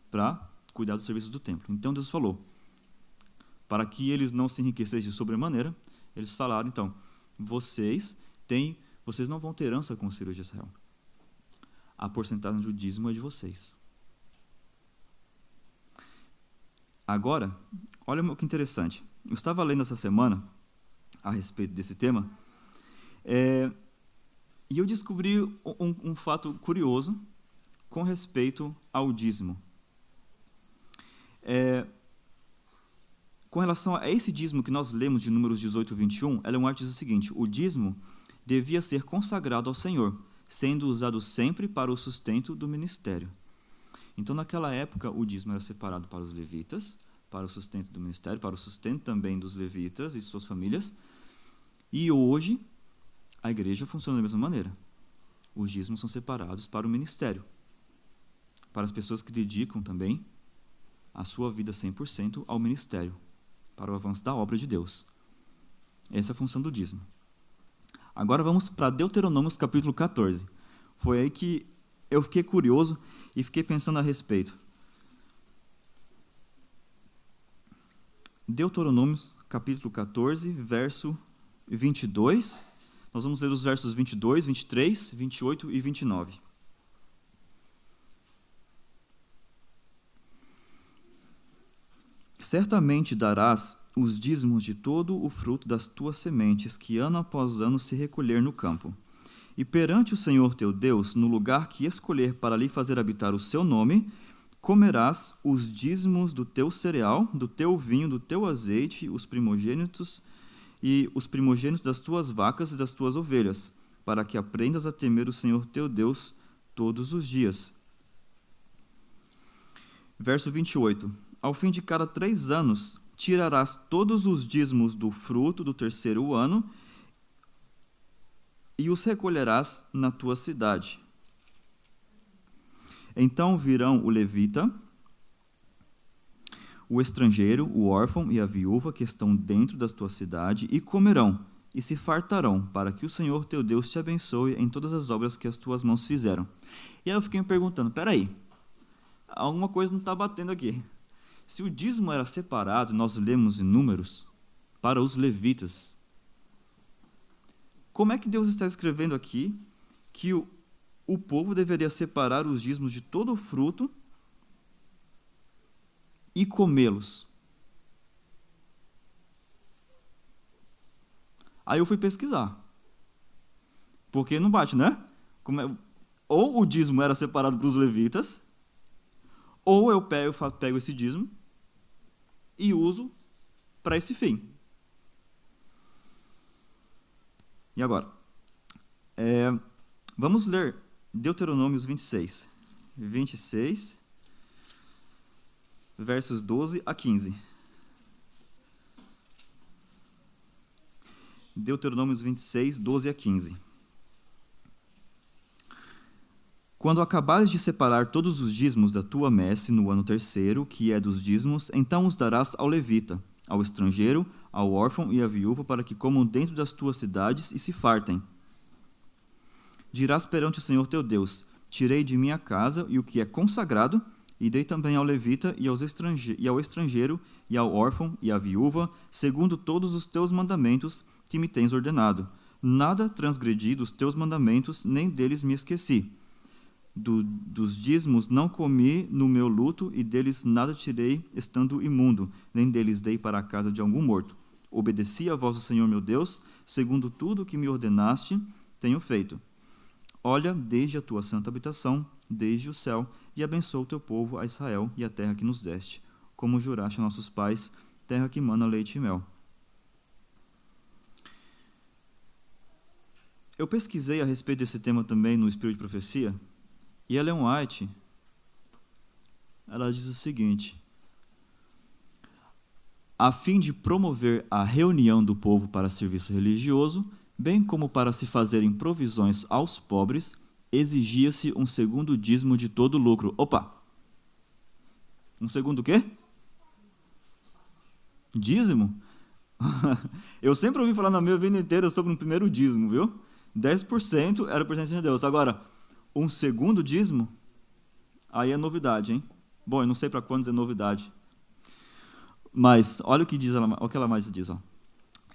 para cuidar dos serviços do templo. Então, Deus falou, para que eles não se enriquecessem de sobremaneira, eles falaram, então, vocês não vão ter herança com os filhos de Israel. A porcentagem do dízimo é de vocês. Agora, olha o que interessante. Eu estava lendo essa semana a respeito desse tema, e eu descobri um fato curioso com respeito ao dízimo. Com relação a esse dízimo que nós lemos de Números 18 e 21, Ellen White diz o seguinte: o dízimo devia ser consagrado ao Senhor, sendo usado sempre para o sustento do ministério. Então, naquela época, o dízimo era separado para os levitas, para o sustento do ministério, para o sustento também dos levitas e suas famílias. E hoje, a igreja funciona da mesma maneira. Os dízimos são separados para o ministério, para as pessoas que dedicam também a sua vida 100% ao ministério, para o avanço da obra de Deus. Essa é a função do dízimo. Agora vamos para Deuteronômios capítulo 14. Foi aí que eu fiquei curioso e fiquei pensando a respeito. Deuteronômios capítulo 14, verso 22. Nós vamos ler os versos 22, 23, 28 e 29. Certamente darás os dízimos de todo o fruto das tuas sementes, que ano após ano se recolher no campo. E perante o Senhor teu Deus, no lugar que escolher para lhe fazer habitar o seu nome, comerás os dízimos do teu cereal, do teu vinho, do teu azeite, os primogênitos das tuas vacas e das tuas ovelhas, para que aprendas a temer o Senhor teu Deus todos os dias. Verso 28. Ao fim de cada 3 anos, tirarás todos os dízimos do fruto do terceiro ano e os recolherás na tua cidade. Então virão o levita, o estrangeiro, o órfão e a viúva que estão dentro da tua cidade e comerão e se fartarão, para que o Senhor teu Deus te abençoe em todas as obras que as tuas mãos fizeram. E aí eu fiquei me perguntando, peraí, alguma coisa não está batendo aqui. Se o dízimo era separado, nós lemos em Números, para os levitas, como é que Deus está escrevendo aqui que o povo deveria separar os dízimos de todo o fruto e comê-los? Aí eu fui pesquisar, porque não bate, né? Ou o dízimo era separado para os levitas, ou eu pego esse dízimo e uso para esse fim. E agora? Vamos ler Deuteronômios 26, versos 12 a 15. Deuteronômios 26, 12 a 15. Quando acabares de separar todos os dízimos da tua messe no ano terceiro, que é dos dízimos, então os darás ao levita, ao estrangeiro, ao órfão e à viúva, para que comam dentro das tuas cidades e se fartem. Dirás perante o Senhor teu Deus: tirei de minha casa e o que é consagrado, e dei também ao levita e ao estrangeiro, e ao órfão e à viúva, segundo todos os teus mandamentos que me tens ordenado. Nada transgredi dos teus mandamentos, nem deles me esqueci. Dos dízimos não comi no meu luto, e deles nada tirei estando imundo, nem deles dei para a casa de algum morto. Obedeci à voz do Senhor meu Deus, segundo tudo o que me ordenaste, tenho feito. Olha desde a tua santa habitação, desde o céu, e abençoa o teu povo, a Israel, e a terra que nos deste, como juraste a nossos pais, terra que mana leite e mel. Eu pesquisei a respeito desse tema também no Espírito de Profecia, e Ellen White, ela diz o seguinte: a fim de promover a reunião do povo para serviço religioso, bem como para se fazerem provisões aos pobres, exigia-se um segundo dízimo de todo o lucro. Opa! Um segundo o quê? Dízimo? Eu sempre ouvi falar na minha vida inteira sobre um primeiro dízimo, viu? 10% era pertencente a Deus. Agora, um segundo dízimo, aí é novidade, hein? Bom, eu não sei para quantos é novidade. Mas olha o que diz ela, o que ela mais diz. Ó.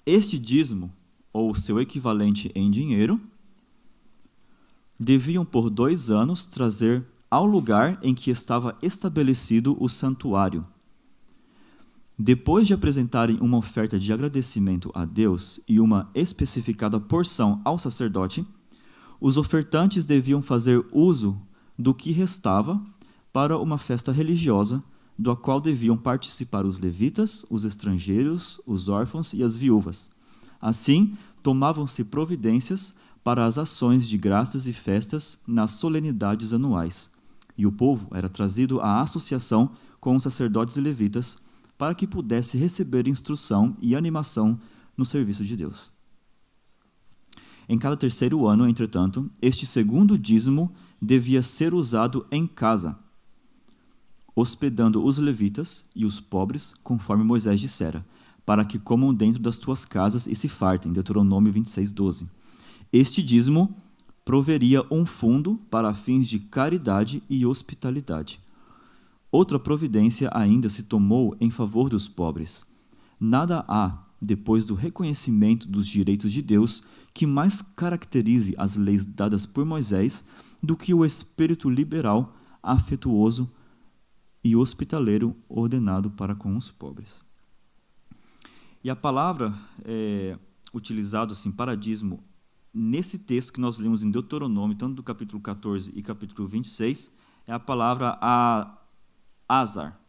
Este dízimo, ou seu equivalente em dinheiro, deviam por 2 anos trazer ao lugar em que estava estabelecido o santuário. Depois de apresentarem uma oferta de agradecimento a Deus e uma especificada porção ao sacerdote, os ofertantes deviam fazer uso do que restava para uma festa religiosa, do qual deviam participar os levitas, os estrangeiros, os órfãos e as viúvas. Assim, tomavam-se providências para as ações de graças e festas nas solenidades anuais, e o povo era trazido à associação com os sacerdotes e levitas para que pudesse receber instrução e animação no serviço de Deus. Em cada 3º ano, entretanto, este segundo dízimo devia ser usado em casa, hospedando os levitas e os pobres, conforme Moisés dissera, para que comam dentro das tuas casas e se fartem. Deuteronômio 26:12. Este dízimo proveria um fundo para fins de caridade e hospitalidade. Outra providência ainda se tomou em favor dos pobres. Nada há, depois do reconhecimento dos direitos de Deus, que mais caracterize as leis dadas por Moisés do que o espírito liberal, afetuoso e hospitaleiro ordenado para com os pobres. E a palavra utilizada assim, para dízimo nesse texto que nós lemos em Deuteronômio, tanto do capítulo 14 e capítulo 26, é a palavra azar,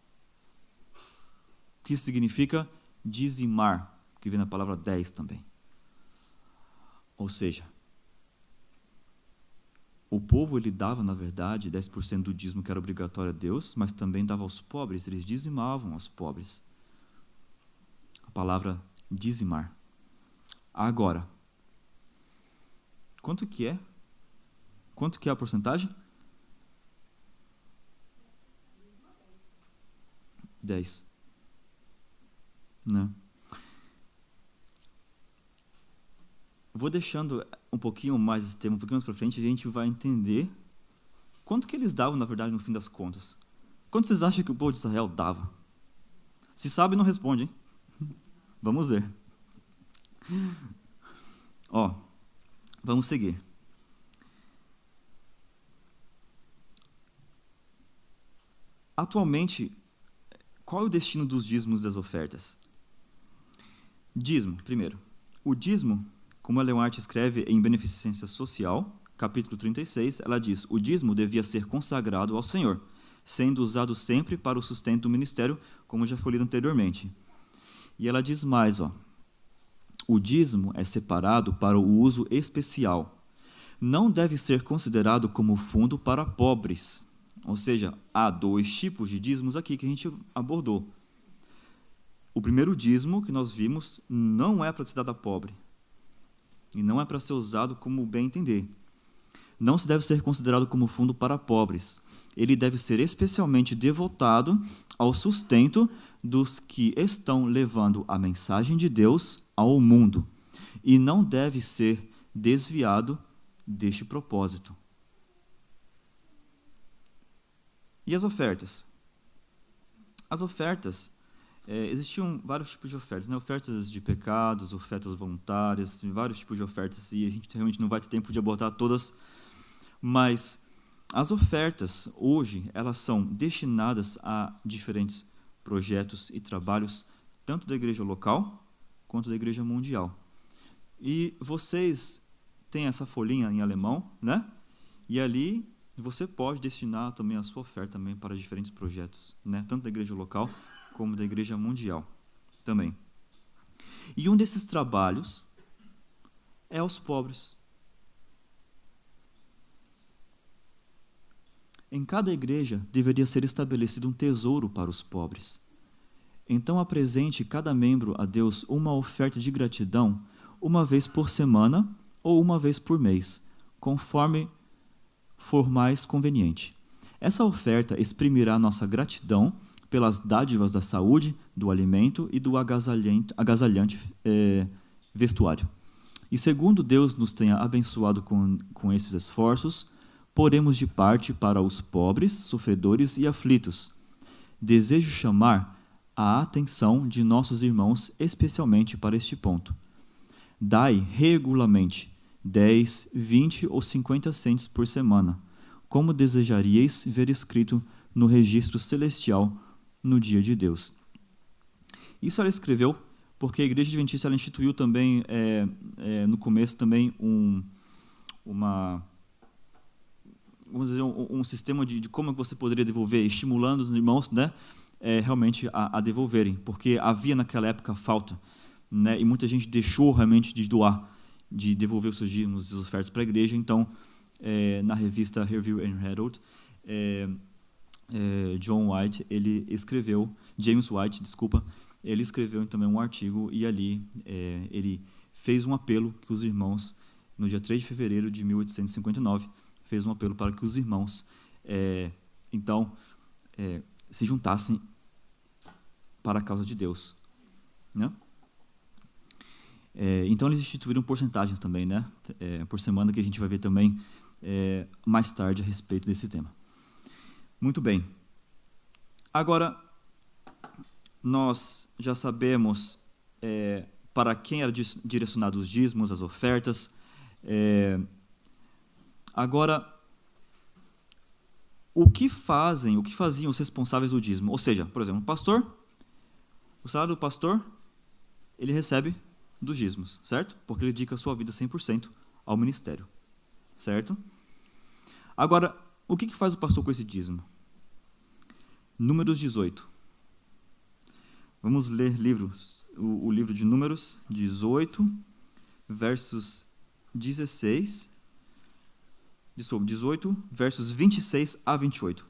que significa dizimar, que vem na palavra 10 também. Ou seja, o povo ele dava, na verdade, 10% do dízimo que era obrigatório a Deus, mas também dava aos pobres, eles dizimavam aos pobres. A palavra dizimar. Agora, quanto que é? Quanto que é a porcentagem? 10. Né? Vou deixando um pouquinho mais esse tema, um pouquinho mais para frente, a gente vai entender quanto que eles davam, na verdade, no fim das contas. Quanto vocês acham que o povo de Israel dava? Se sabe, não responde, hein? Vamos ver. Ó, vamos seguir. Atualmente, qual é o destino dos dízimos e das ofertas? Dízimo, primeiro. O dízimo, como a Leonhardt escreve em Beneficência Social, capítulo 36, ela diz: o dízimo devia ser consagrado ao Senhor, sendo usado sempre para o sustento do ministério, como já foi lido anteriormente. E ela diz mais, ó, o dízimo é separado para o uso especial. Não deve ser considerado como fundo para pobres. Ou seja, há 2 tipos de dízimos aqui que a gente abordou. O primeiro dízimo que nós vimos não é para ser dado a pobre. E não é para ser usado como bem entender. Não se deve ser considerado como fundo para pobres. Ele deve ser especialmente devotado ao sustento dos que estão levando a mensagem de Deus ao mundo. E não deve ser desviado deste propósito. E as ofertas? As ofertas, existiam vários tipos de ofertas, né? Ofertas de pecados, ofertas voluntárias, vários tipos de ofertas, e a gente realmente não vai ter tempo de abordar todas, mas as ofertas, hoje, elas são destinadas a diferentes projetos e trabalhos, tanto da igreja local, quanto da igreja mundial. E vocês têm essa folhinha em alemão, né? E ali você pode destinar também a sua oferta também para diferentes projetos, né? Tanto da igreja local como da igreja mundial também. E um desses trabalhos é aos pobres. Em cada igreja deveria ser estabelecido um tesouro para os pobres. Então apresente cada membro a Deus uma oferta de gratidão uma vez por semana ou uma vez por mês, conforme for mais conveniente. Essa oferta exprimirá nossa gratidão pelas dádivas da saúde, do alimento e do agasalhante vestuário. E segundo Deus nos tenha abençoado com esses esforços, poremos de parte para os pobres, sofredores e aflitos. Desejo chamar a atenção de nossos irmãos especialmente para este ponto. Dai regularmente 10, 20 ou 50 centes por semana, como desejaríeis ver escrito no registro celestial no dia de Deus. Isso ela escreveu porque a Igreja Adventista ela instituiu também, no começo, também vamos dizer, um sistema de como você poderia devolver, estimulando os irmãos, né, realmente a devolverem, porque havia naquela época falta, né, e muita gente deixou realmente de doar, de devolver os seus dízimos e ofertas para a igreja. Então, na revista Review and Herald, James White, ele escreveu também um artigo e ali ele fez um apelo que os irmãos, no dia 3 de fevereiro de 1859, fez um apelo para que os irmãos, se juntassem para a causa de Deus, né? Então eles instituíram porcentagens também, né? Por semana, que a gente vai ver também mais tarde a respeito desse tema. Muito bem. Agora, nós já sabemos para quem era direcionado os dízimos, as ofertas. Agora, o que faziam os responsáveis do dízimo? Ou seja, por exemplo, o salário do pastor, ele recebe dos dízimos, certo? Porque ele dedica a sua vida 100% ao ministério, certo? Agora, o que faz o pastor com esse dízimo? Números 18. Vamos ler o livro de Números 18, versos 18, versos 26 a 28.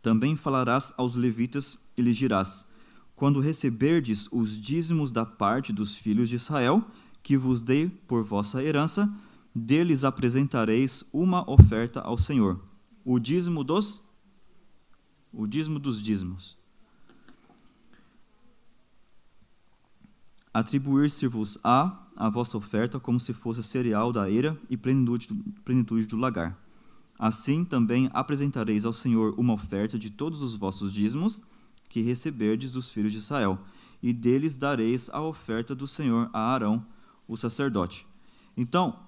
Também falarás aos levitas e lhes dirás: quando receberdes os dízimos da parte dos filhos de Israel, que vos dei por vossa herança, deles apresentareis uma oferta ao Senhor, o dízimo dos dízimos. Atribuir-se-vos-á a vossa oferta como se fosse cereal da eira e plenitude do lagar. Assim também apresentareis ao Senhor uma oferta de todos os vossos dízimos que receberdes dos filhos de Israel, e deles dareis a oferta do Senhor a Arão, o sacerdote. Então,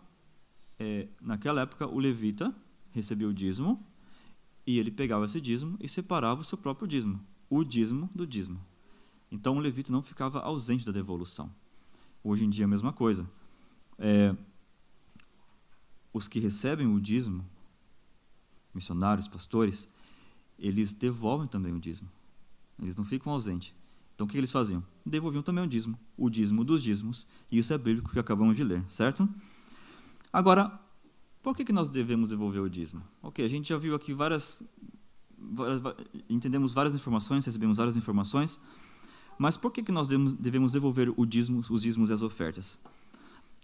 naquela época, o levita recebia o dízimo, e ele pegava esse dízimo e separava o seu próprio dízimo, o dízimo do dízimo. Então, o levita não ficava ausente da devolução. Hoje em dia, a mesma coisa. Os que recebem o dízimo, missionários, pastores, eles devolvem também o dízimo. Eles não ficam ausentes. Então, o que eles faziam? Devolviam também o dízimo dos dízimos, e isso é bíblico que acabamos de ler, certo? Agora, por que nós devemos devolver o dízimo? Ok, a gente já viu aqui entendemos várias informações, recebemos várias informações, mas por que nós devemos devolver os dízimos e as ofertas?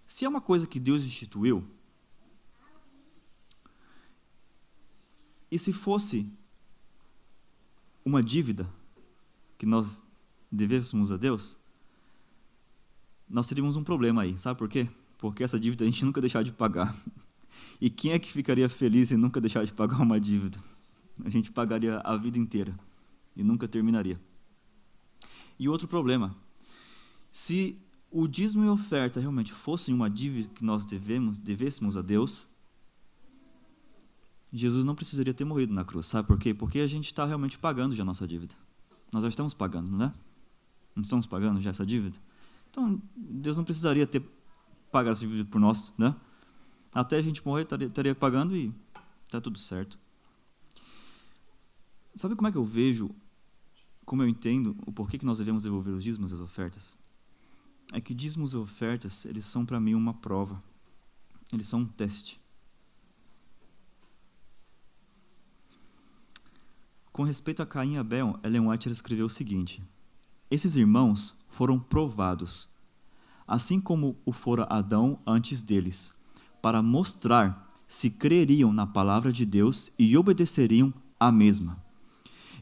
Se é uma coisa que Deus instituiu, e se fosse uma dívida que nós devêssemos a Deus, nós teríamos um problema aí. Sabe por quê? Porque essa dívida a gente nunca deixar de pagar. E quem é que ficaria feliz em nunca deixar de pagar uma dívida? A gente pagaria a vida inteira e nunca terminaria. E outro problema, se o dízimo e a oferta realmente fossem uma dívida que nós devêssemos a Deus, Jesus não precisaria ter morrido na cruz. Sabe por quê? Porque a gente está realmente pagando já a nossa dívida. Nós já estamos pagando, não é? Não estamos pagando já essa dívida? Então, Deus não precisaria ter pagado essa dívida por nós, né? Até a gente morrer, estaria pagando e está tudo certo. Sabe como é que eu vejo, como eu entendo o porquê que nós devemos devolver os dízimos e as ofertas? É que dízimos e ofertas, eles são para mim uma prova. Eles são um teste. Com respeito a Caim e Abel, Ellen White escreveu o seguinte: esses irmãos foram provados, assim como o fora Adão antes deles, para mostrar se creriam na palavra de Deus e obedeceriam a mesma.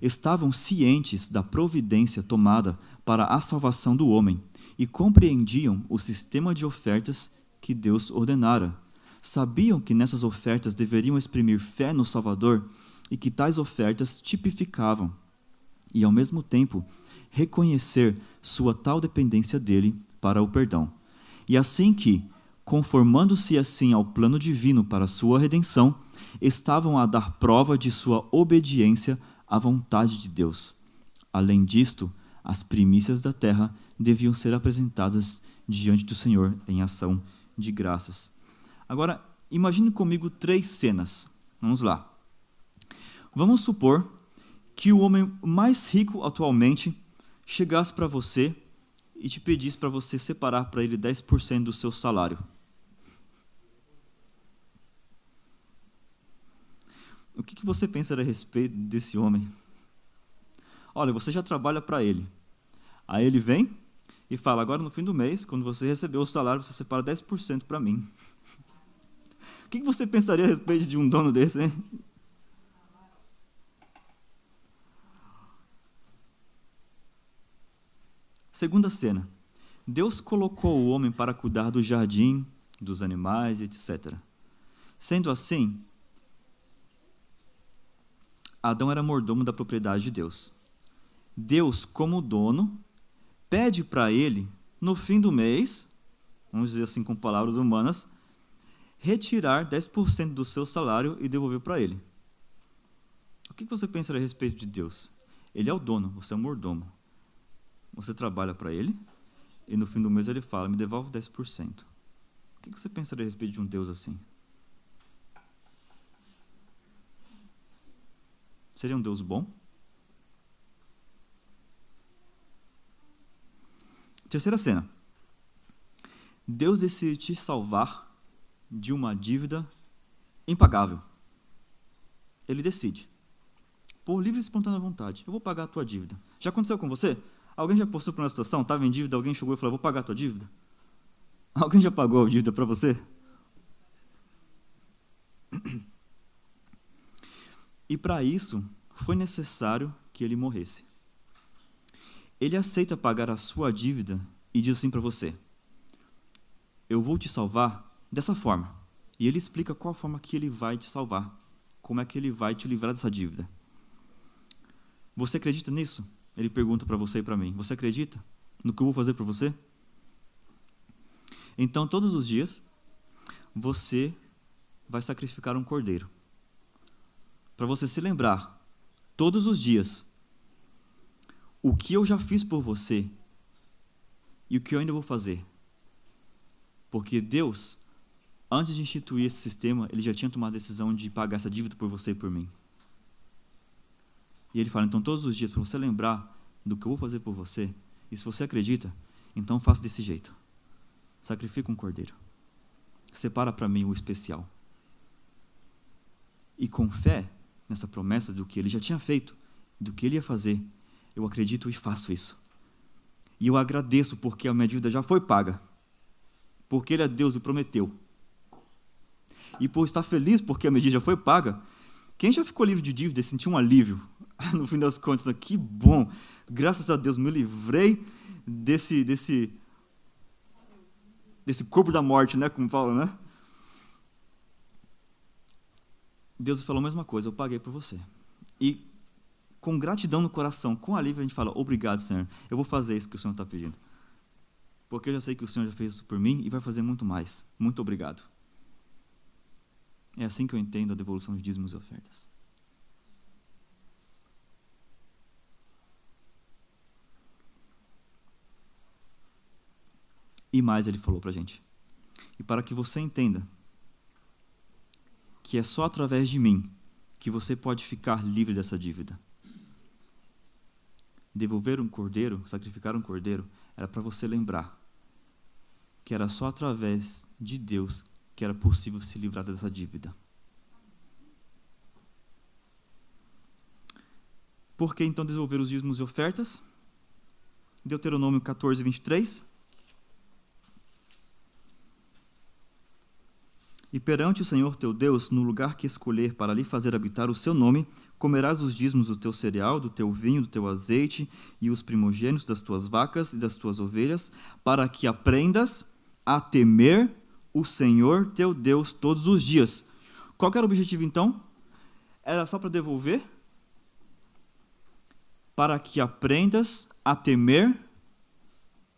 Estavam cientes da providência tomada para a salvação do homem e compreendiam o sistema de ofertas que Deus ordenara. Sabiam que nessas ofertas deveriam exprimir fé no Salvador e que tais ofertas tipificavam e, ao mesmo tempo, reconhecer sua tal dependência dele para o perdão. E assim que, conformando-se assim ao plano divino para sua redenção, estavam a dar prova de sua obediência à vontade de Deus. Além disto, as primícias da terra deviam ser apresentadas diante do Senhor em ação de graças. Agora, imagine comigo 3 cenas. Vamos lá. Vamos supor que o homem mais rico atualmente chegasse para você e te pedisse para você separar para ele 10% do seu salário. O que você pensa a respeito desse homem? Olha, você já trabalha para ele. Aí ele vem e fala, agora no fim do mês, quando você receber o salário, você separa 10% para mim. O que você pensaria a respeito de um dono desse, hein? Segunda cena. Deus colocou o homem para cuidar do jardim, dos animais, etc. Sendo assim, Adão era mordomo da propriedade de Deus. Deus, como dono, pede para ele, no fim do mês, vamos dizer assim com palavras humanas, retirar 10% do seu salário e devolver para ele. O que você pensa a respeito de Deus? Ele é o dono, você é o mordomo. Você trabalha para ele e no fim do mês ele fala, me devolve 10%. O que você pensa a respeito de um Deus assim? Seria um Deus bom? Terceira cena. Deus decide te salvar de uma dívida impagável. Ele decide. Por livre e espontânea vontade. Eu vou pagar a tua dívida. Já aconteceu com você? Alguém já passou por uma situação, estava em dívida, alguém chegou e falou, vou pagar a tua dívida? Alguém já pagou a dívida para você? E para isso, foi necessário que ele morresse. Ele aceita pagar a sua dívida e diz assim para você, eu vou te salvar dessa forma. E ele explica qual forma que ele vai te salvar, como é que ele vai te livrar dessa dívida. Você acredita nisso? Ele pergunta para você e para mim, você acredita no que eu vou fazer por você? Então, todos os dias, você vai sacrificar um cordeiro. Para você se lembrar, todos os dias, o que eu já fiz por você e o que eu ainda vou fazer. Porque Deus, antes de instituir esse sistema, ele já tinha tomado a decisão de pagar essa dívida por você e por mim. E ele fala, então todos os dias, para você lembrar do que eu vou fazer por você, e se você acredita, então faça desse jeito. Sacrifica um cordeiro. Separa para mim o especial. E com fé nessa promessa do que ele já tinha feito, do que ele ia fazer, eu acredito e faço isso. E eu agradeço porque a minha dívida já foi paga. Porque ele é Deus e prometeu. E por estar feliz porque a minha dívida já foi paga, quem já ficou livre de dívida e sentiu um alívio? No fim das contas, que bom, graças a Deus me livrei desse corpo da morte, né, como Paulo, né? Deus falou a mesma coisa, eu paguei por você. E com gratidão no coração, com alívio, a gente fala, obrigado, Senhor, eu vou fazer isso que o Senhor está pedindo. Porque eu já sei que o Senhor já fez isso por mim e vai fazer muito mais. Muito obrigado. É assim que eu entendo a devolução de dízimos e ofertas. E mais ele falou para a gente. E para que você entenda que é só através de mim que você pode ficar livre dessa dívida. Devolver um cordeiro, sacrificar um cordeiro, era para você lembrar que era só através de Deus que era possível se livrar dessa dívida. Por que então devolver os dízimos e ofertas? Deuteronômio 14, 23. E perante o Senhor teu Deus, no lugar que escolher para lhe fazer habitar o seu nome, comerás os dízimos do teu cereal, do teu vinho, do teu azeite e os primogênitos das tuas vacas e das tuas ovelhas, para que aprendas a temer o Senhor teu Deus todos os dias. Qual que era o objetivo então? Era só para devolver? Para que aprendas a temer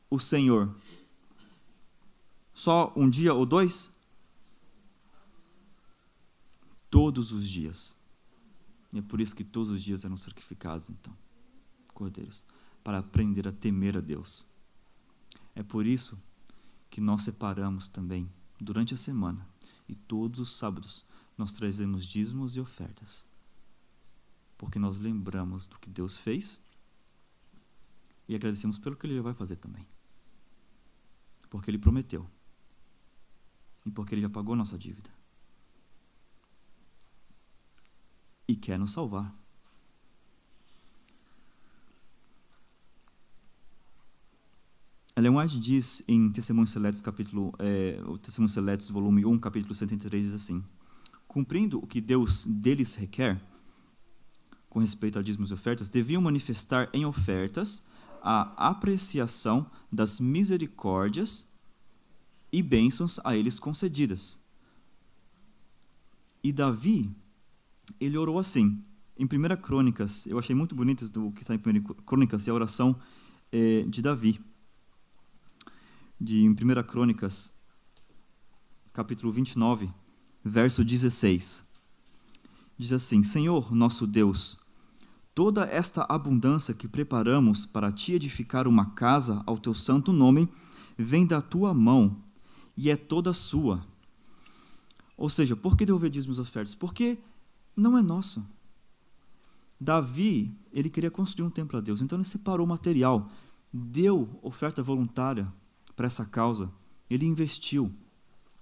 o Senhor. Só um dia ou dois? Todos os dias. E é por isso que todos os dias eram sacrificados, então, cordeiros, para aprender a temer a Deus. É por isso que nós separamos também, durante a semana, e todos os sábados, nós trazemos dízimos e ofertas. Porque nós lembramos do que Deus fez e agradecemos pelo que Ele vai fazer também. Porque Ele prometeu. E porque Ele já pagou nossa dívida. E quer nos salvar. Ellen White diz em Testemunhos Seletos, Testemunhos Seletos, volume 1, capítulo 103, diz assim: cumprindo o que Deus deles requer, com respeito a dízimos e ofertas, deviam manifestar em ofertas a apreciação das misericórdias e bênçãos a eles concedidas. E Davi, ele orou assim, em 1 Crônicas, eu achei muito bonito o que está em 1 Crônicas, é a oração de Davi, em 1 Crônicas, capítulo 29, verso 16. Diz assim: Senhor, nosso Deus, toda esta abundância que preparamos para te edificar uma casa ao teu santo nome, vem da tua mão e é toda sua. Ou seja, por que devolver dízimos e ofertas? Porque não é nosso. Davi, ele queria construir um templo a Deus, então ele separou o material, deu oferta voluntária para essa causa, ele investiu.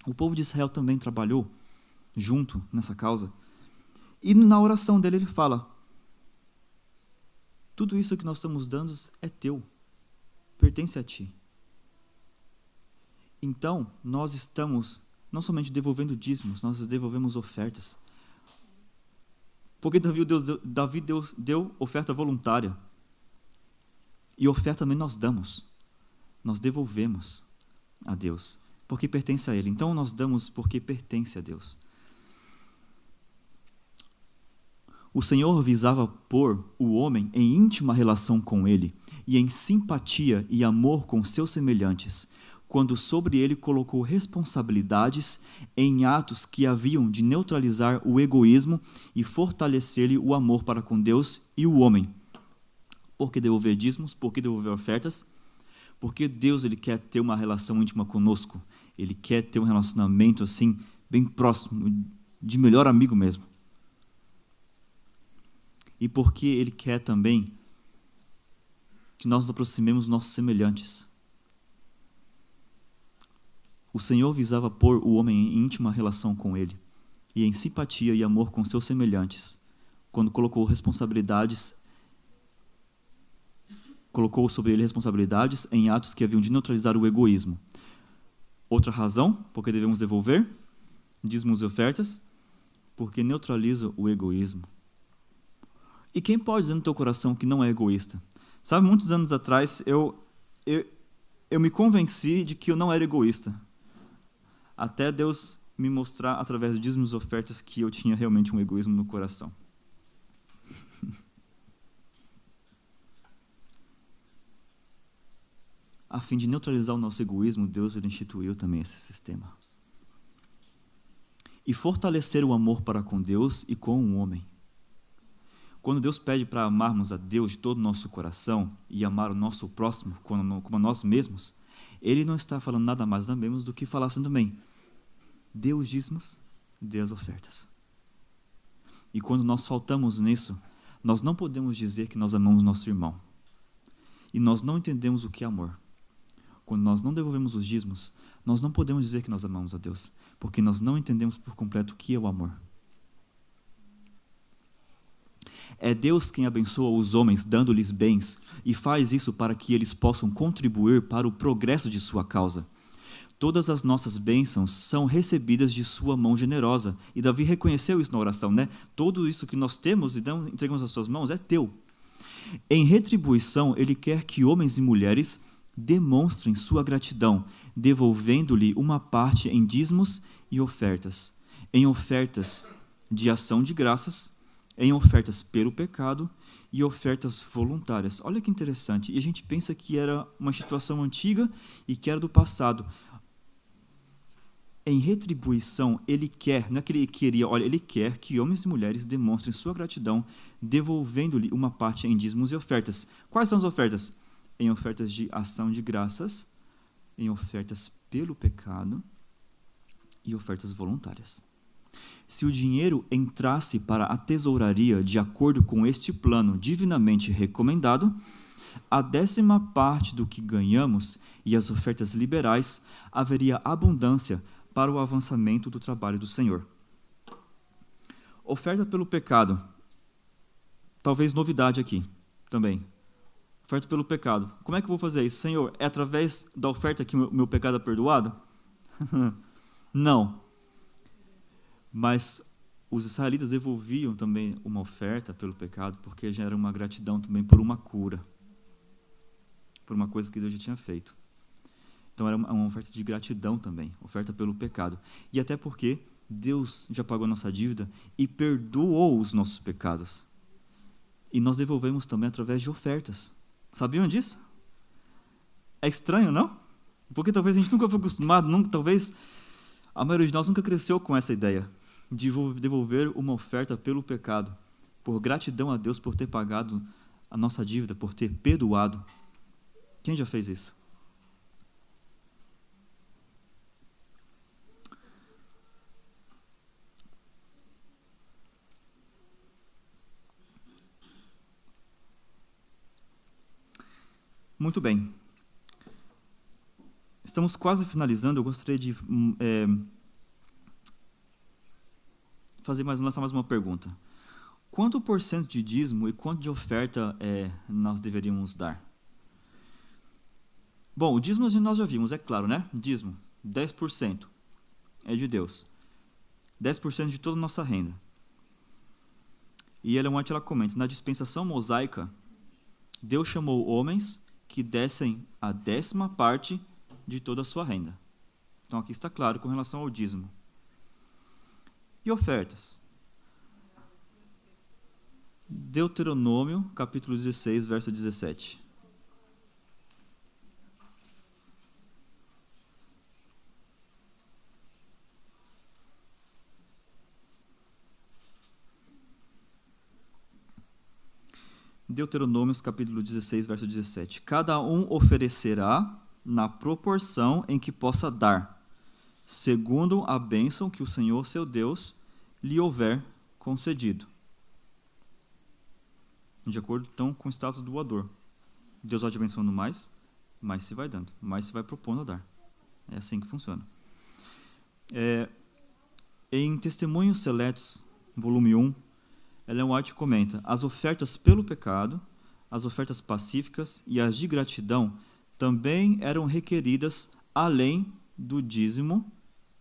O povo de Israel também trabalhou junto nessa causa. E na oração dele ele fala: tudo isso que nós estamos dando é teu, pertence a ti. Então, nós estamos não somente devolvendo dízimos, nós devolvemos ofertas. Porque Davi deu oferta voluntária. E oferta também nós damos. Nós devolvemos a Deus, porque pertence a Ele. Então, nós damos porque pertence a Deus. O Senhor visava pôr o homem em íntima relação com Ele e em simpatia e amor com seus semelhantes, quando sobre ele colocou responsabilidades em atos que haviam de neutralizar o egoísmo e fortalecer-lhe o amor para com Deus e o homem. Por que devolver dízimos? Por que devolver ofertas? Porque Deus, ele quer ter uma relação íntima conosco. Ele quer ter um relacionamento assim, bem próximo, de melhor amigo mesmo. E porque Ele quer também que nós nos aproximemos dos nossos semelhantes. O Senhor visava pôr o homem em íntima relação com Ele e em simpatia e amor com seus semelhantes, quando colocou sobre ele responsabilidades em atos que haviam de neutralizar o egoísmo. Outra razão, porque devemos devolver dízimos e ofertas, porque neutraliza o egoísmo. E quem pode dizer no teu coração que não é egoísta? Sabe, muitos anos atrás, eu me convenci de que eu não era egoísta. Até Deus me mostrar, através de dízimos e ofertas, que eu tinha realmente um egoísmo no coração. A fim de neutralizar o nosso egoísmo, Deus ele instituiu também esse sistema. E fortalecer o amor para com Deus e com o homem. Quando Deus pede para amarmos a Deus de todo o nosso coração e amar o nosso próximo como a nós mesmos, Ele não está falando nada mais nada menos do que falar assim também: dê os dízimos, dê as ofertas. E quando nós faltamos nisso, nós não podemos dizer que nós amamos nosso irmão. E nós não entendemos o que é amor. Quando nós não devolvemos os dízimos, nós não podemos dizer que nós amamos a Deus, porque nós não entendemos por completo o que é o amor. É Deus quem abençoa os homens, dando-lhes bens, e faz isso para que eles possam contribuir para o progresso de sua causa. Todas as nossas bênçãos são recebidas de sua mão generosa. E Davi reconheceu isso na oração, né? Tudo isso que nós temos e entregamos às suas mãos é teu. Em retribuição, ele quer que homens e mulheres demonstrem sua gratidão, devolvendo-lhe uma parte em dízimos e ofertas, em ofertas de ação de graças, em ofertas pelo pecado e ofertas voluntárias. Olha que interessante. E a gente pensa que era uma situação antiga e que era do passado. Em retribuição, ele quer, não é que ele queria, olha, ele quer que homens e mulheres demonstrem sua gratidão, devolvendo-lhe uma parte em dízimos e ofertas. Quais são as ofertas? Em ofertas de ação de graças, em ofertas pelo pecado e ofertas voluntárias. Se o dinheiro entrasse para a tesouraria de acordo com este plano divinamente recomendado, a 10ª parte do que ganhamos e as ofertas liberais haveria abundância para o avançamento do trabalho do Senhor. Oferta pelo pecado. Talvez novidade aqui também. Oferta pelo pecado. Como é que eu vou fazer isso? Senhor, é através da oferta que meu pecado é perdoado? Não. Mas os israelitas devolviam também uma oferta pelo pecado, porque já era uma gratidão também por uma cura, por uma coisa que Deus já tinha feito. Então era uma oferta de gratidão também, oferta pelo pecado. E até porque Deus já pagou a nossa dívida e perdoou os nossos pecados. E nós devolvemos também através de ofertas. Sabiam disso? É estranho, não? Porque talvez a gente nunca foi acostumado, talvez a maioria de nós nunca cresceu com essa ideia de devolver uma oferta pelo pecado, por gratidão a Deus por ter pagado a nossa dívida, por ter perdoado. Quem já fez isso? Muito bem. Estamos quase finalizando. Eu gostaria de lançar mais uma pergunta. Quanto por cento de dízimo e quanto de oferta nós deveríamos dar? Bom, o dízimo nós já vimos, é claro, né? Dízimo, 10% é de Deus. 10% de toda a nossa renda. E Ellen White, ela comenta, na dispensação mosaica, Deus chamou homens que dessem a 10ª parte de toda a sua renda. Então aqui está claro com relação ao dízimo. E ofertas? Deuteronômio, capítulo 16, verso 17. Deuteronômio, capítulo 16, verso 17. Cada um oferecerá na proporção em que possa dar, segundo a bênção que o Senhor, seu Deus, lhe houver concedido. De acordo, então, com o status do doador. Deus vai te abençoando mais se vai dando, mais se vai propondo a dar. É assim que funciona. Em Testemunhos Seletos, volume 1, Ellen White comenta, as ofertas pelo pecado, as ofertas pacíficas e as de gratidão também eram requeridas além do dízimo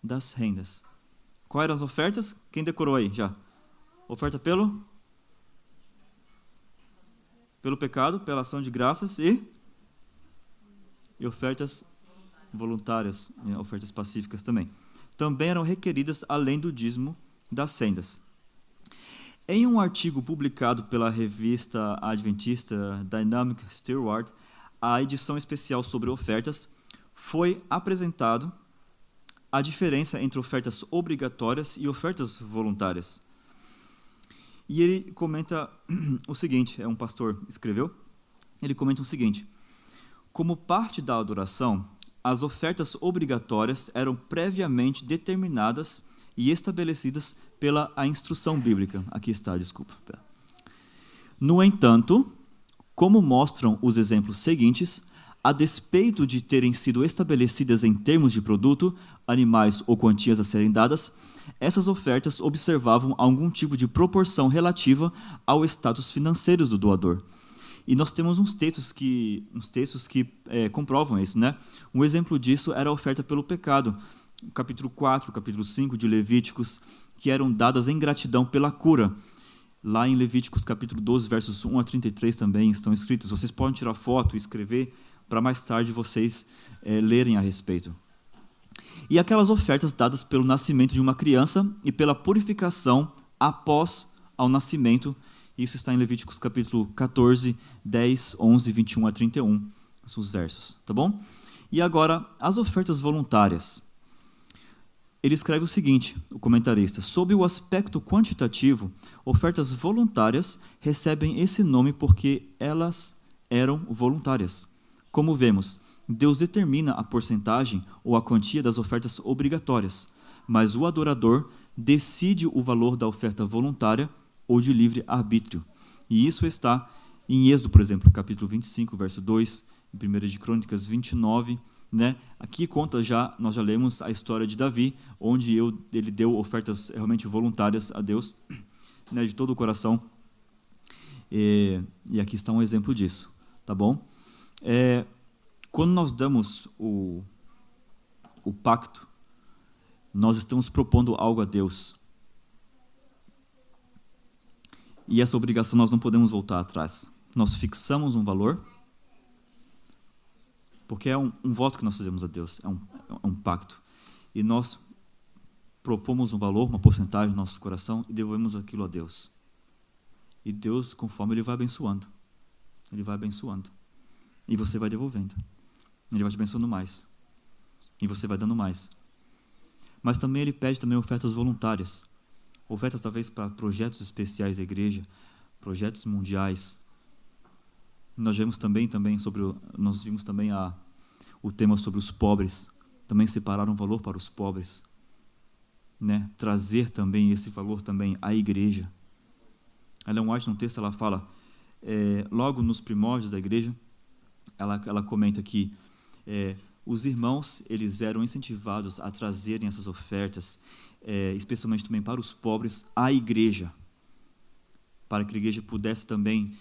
das rendas. Quais eram as ofertas? Quem decorou aí já? Oferta pelo pecado, pela ação de graças e ofertas voluntárias, ofertas pacíficas também. Também eram requeridas além do dízimo das rendas. Em um artigo publicado pela revista adventista Dynamic Steward, a edição especial sobre ofertas, foi apresentado a diferença entre ofertas obrigatórias e ofertas voluntárias. E ele comenta o seguinte, um pastor escreveu, ele comenta o seguinte, como parte da adoração, as ofertas obrigatórias eram previamente determinadas e estabelecidas pela a instrução bíblica. Aqui está, desculpa. No entanto, como mostram os exemplos seguintes, a despeito de terem sido estabelecidas em termos de produto, animais ou quantias a serem dadas, essas ofertas observavam algum tipo de proporção relativa ao status financeiro do doador. E nós temos uns textos que comprovam isso, né? Um exemplo disso era a oferta pelo pecado. O capítulo 4, capítulo 5 de Levíticos, que eram dadas em gratidão pela cura. Lá em Levíticos capítulo 12, versos 1 a 33 também estão escritos. Vocês podem tirar foto e escrever para mais tarde vocês lerem a respeito. E aquelas ofertas dadas pelo nascimento de uma criança e pela purificação após ao nascimento. Isso está em Levíticos capítulo 14, 10, 11, 21 a 31, são os versos, tá bom? E agora, as ofertas voluntárias. Ele escreve o seguinte, o comentarista: sob o aspecto quantitativo, ofertas voluntárias recebem esse nome porque elas eram voluntárias. Como vemos, Deus determina a porcentagem ou a quantia das ofertas obrigatórias, mas o adorador decide o valor da oferta voluntária ou de livre arbítrio. E isso está em Êxodo, por exemplo, capítulo 25, verso 2, em 1 de Crônicas 29, né? Aqui conta nós já lemos a história de Davi, onde ele deu ofertas realmente voluntárias a Deus, né, de todo o coração. E aqui está um exemplo disso, tá bom? Quando nós damos o pacto, nós estamos propondo algo a Deus. E essa obrigação nós não podemos voltar atrás. Nós fixamos um valor, porque é um voto que nós fazemos a Deus, é um pacto. E nós propomos um valor, uma porcentagem no nosso coração e devolvemos aquilo a Deus. E Deus, conforme Ele vai abençoando, e você vai devolvendo. Ele vai te abençoando mais, e você vai dando mais. Mas também Ele pede também ofertas voluntárias. Ofertas talvez para projetos especiais da igreja, projetos mundiais. Nós vimos também o tema sobre os pobres, também separar um valor para os pobres, né? Trazer também esse valor também à igreja. Ellen White, num texto, ela fala, logo nos primórdios da igreja, ela comenta que os irmãos, eles eram incentivados a trazerem essas ofertas, especialmente também para os pobres, à igreja, para que a igreja pudesse também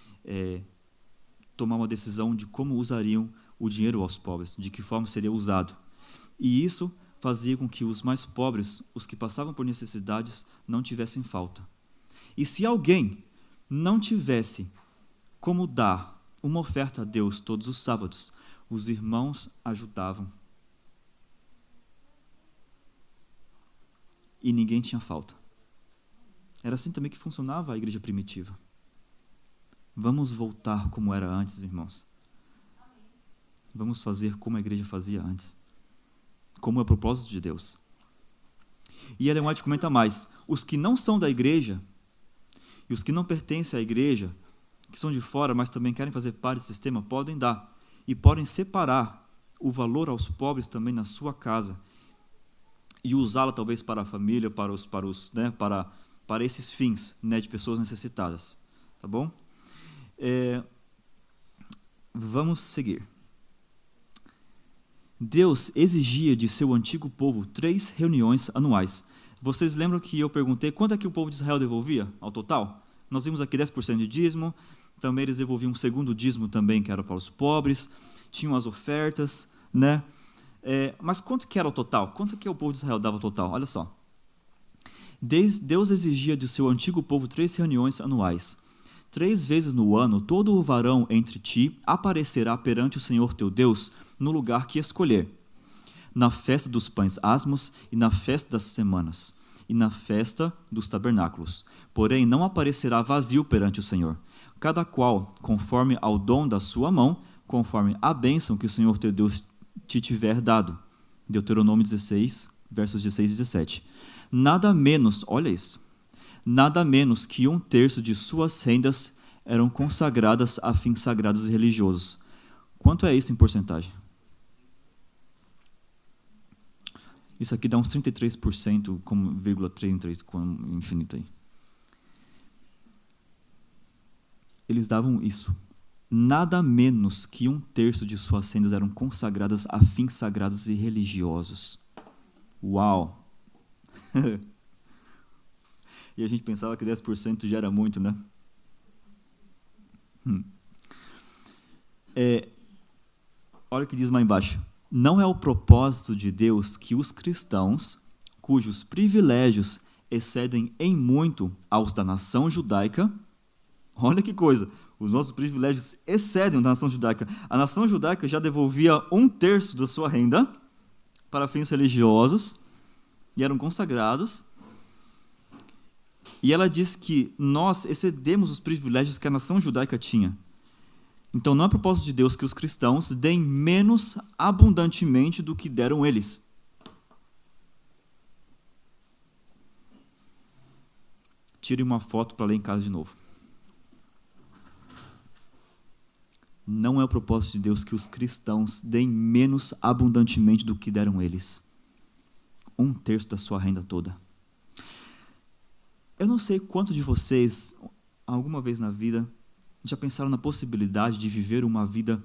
tomar uma decisão de como usariam o dinheiro aos pobres, de que forma seria usado. E isso fazia com que os mais pobres, os que passavam por necessidades, não tivessem falta. E se alguém não tivesse como dar uma oferta a Deus todos os sábados, os irmãos ajudavam. E ninguém tinha falta. Era assim também que funcionava a igreja primitiva. Vamos voltar como era antes, irmãos. Vamos fazer como a igreja fazia antes. Como é o propósito de Deus. E Ellen White comenta mais. Os que não são da igreja e os que não pertencem à igreja, que são de fora, mas também querem fazer parte do sistema, podem dar. E podem separar o valor aos pobres também na sua casa e usá-la talvez para a família, para esses fins, né, de pessoas necessitadas. Tá bom? Vamos seguir. Deus exigia de seu antigo povo 3 reuniões anuais. Vocês lembram que eu perguntei quanto é que o povo de Israel devolvia ao total? Nós vimos aqui 10% de dízimo, também eles devolviam um segundo dízimo também, que era para os pobres, tinham as ofertas, né? Mas quanto que era o total? Quanto que o povo de Israel dava ao total? Olha só. Deus exigia de seu antigo povo 3 reuniões anuais. 3 vezes no ano, todo o varão entre ti aparecerá perante o Senhor teu Deus no lugar que escolher, na festa dos pães asmos e na festa das semanas, e na festa dos tabernáculos. Porém, não aparecerá vazio perante o Senhor, cada qual, conforme ao dom da sua mão, conforme a bênção que o Senhor teu Deus te tiver dado. Deuteronômio 16, versos 16 e 17. Nada menos, olha isso, nada menos que 1/3 de suas rendas eram consagradas a fins sagrados e religiosos. Quanto é isso em porcentagem? Isso aqui dá uns 33%, como 0,33, com infinito aí. Eles davam isso. Nada menos que 1/3 de suas rendas eram consagradas a fins sagrados e religiosos. Uau! E a gente pensava que 10% já era muito, né? Olha o que diz lá embaixo. Não é o propósito de Deus que os cristãos, cujos privilégios excedem em muito aos da nação judaica, olha que coisa, os nossos privilégios excedem os da nação judaica. A nação judaica já devolvia 1/3 da sua renda para fins religiosos e eram consagrados. E ela diz que nós excedemos os privilégios que a nação judaica tinha. Então não é propósito de Deus que os cristãos deem menos abundantemente do que deram eles. Tire uma foto para ler em casa de novo. Não é o propósito de Deus que os cristãos deem menos abundantemente do que deram eles. 1/3 da sua renda toda. Eu não sei quantos de vocês, alguma vez na vida, já pensaram na possibilidade de viver uma vida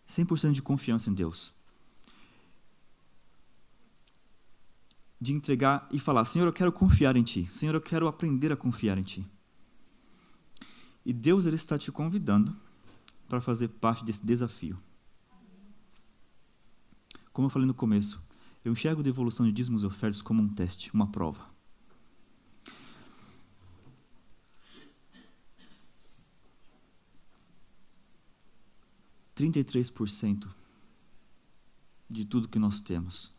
100% de confiança em Deus. De entregar e falar, Senhor, eu quero confiar em Ti. Senhor, eu quero aprender a confiar em Ti. E Deus, Ele está te convidando para fazer parte desse desafio. Como eu falei no começo, eu enxergo a devolução de dízimos e ofertas como um teste, uma prova. (33% de tudo que nós temos.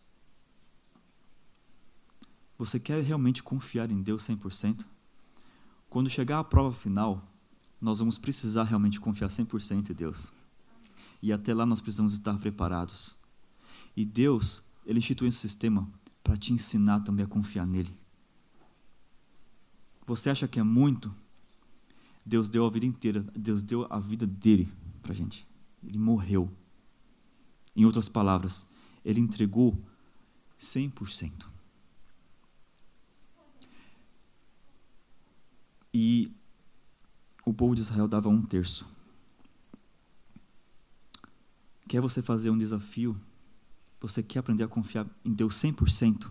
Você quer realmente confiar em Deus 100%? Quando chegar a prova final, nós vamos precisar realmente confiar 100% em Deus. E até lá nós precisamos estar preparados. E Deus, Ele instituiu esse sistema para te ensinar também a confiar nele. Você acha que é muito? Deus deu a vida inteira, Deus deu a vida dele para a gente. Ele morreu. Em outras palavras, Ele entregou 100%. E o povo de Israel dava 1/3. Quer você fazer um desafio? Você quer aprender a confiar em Deus 100%?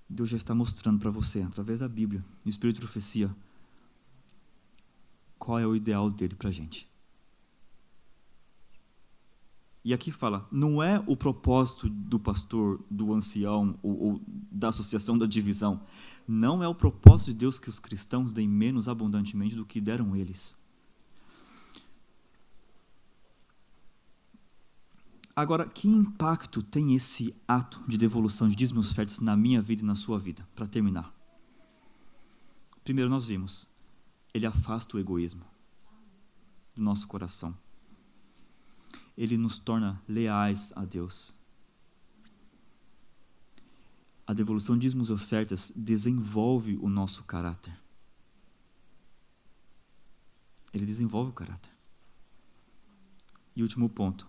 Deus já está mostrando para você, através da Bíblia, no Espírito de Profecia, qual é o ideal dele para a gente. E aqui fala, não é o propósito do pastor, do ancião ou da associação da divisão. Não é o propósito de Deus que os cristãos deem menos abundantemente do que deram eles. Agora, que impacto tem esse ato de devolução de dízimos e ofertas na minha vida e na sua vida? Para terminar. Primeiro nós vimos, ele afasta o egoísmo do nosso coração. Ele nos torna leais a Deus. A devolução de dízimos e ofertas desenvolve o nosso caráter. Ele desenvolve o caráter. E último ponto,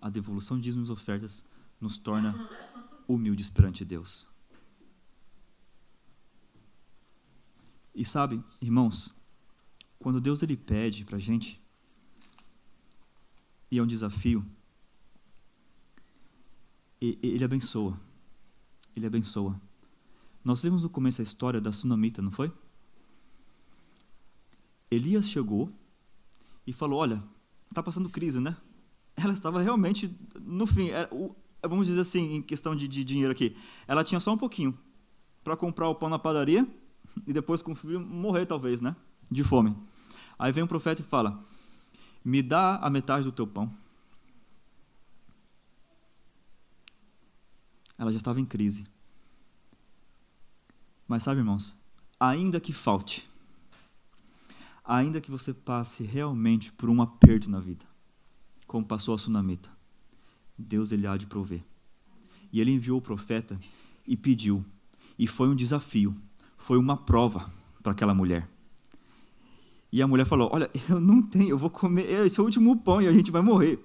a devolução de dízimos e ofertas nos torna humildes perante Deus. E sabe, irmãos, quando Deus ele pede para a gente, e é um desafio, ele abençoa. Ele abençoa. Nós lemos no começo a história da sunamita, não foi? Elias chegou e falou, olha, está passando crise, né? Ela estava realmente, no fim, vamos dizer assim, em questão de dinheiro aqui, ela tinha só um pouquinho para comprar o pão na padaria e depois com o filho morrer talvez, né? De fome. Aí vem um profeta e fala, me dá a metade do teu pão. Ela já estava em crise. Mas sabe, irmãos, ainda que falte, ainda que você passe realmente por um aperto na vida, como passou a sunamita, Deus ele há de prover. E ele enviou o profeta e pediu. E foi um desafio, foi uma prova para aquela mulher. E a mulher falou, olha, eu não tenho, eu vou comer, esse é o último pão e a gente vai morrer.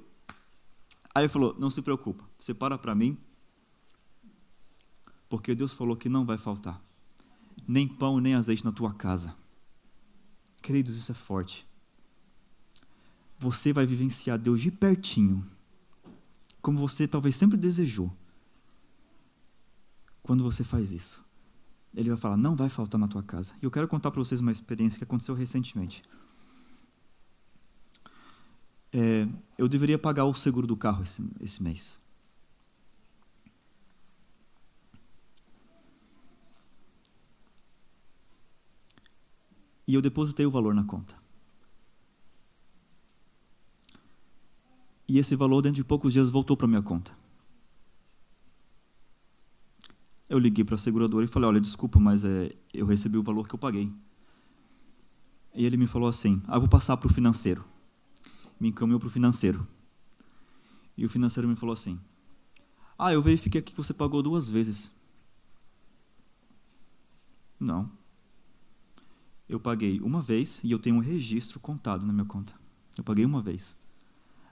Aí ele falou, não se preocupa, separa para mim, porque Deus falou que não vai faltar, nem pão nem azeite na tua casa. Queridos, isso é forte. Você vai vivenciar Deus de pertinho, como você talvez sempre desejou. Quando você faz isso, Ele vai falar, não vai faltar na tua casa. E eu quero contar para vocês uma experiência que aconteceu recentemente. eu deveria pagar o seguro do carro esse mês. E eu depositei o valor na conta. E esse valor, dentro de poucos dias, voltou para minha conta. Eu liguei para a seguradora e falei, olha, desculpa, mas eu recebi o valor que eu paguei. E ele me falou assim, eu vou passar para o financeiro. Me encaminhou para o financeiro. E o financeiro me falou assim, eu verifiquei aqui que você pagou 2 vezes. Não. Eu paguei uma vez e eu tenho um registro contado na minha conta. Eu paguei uma vez.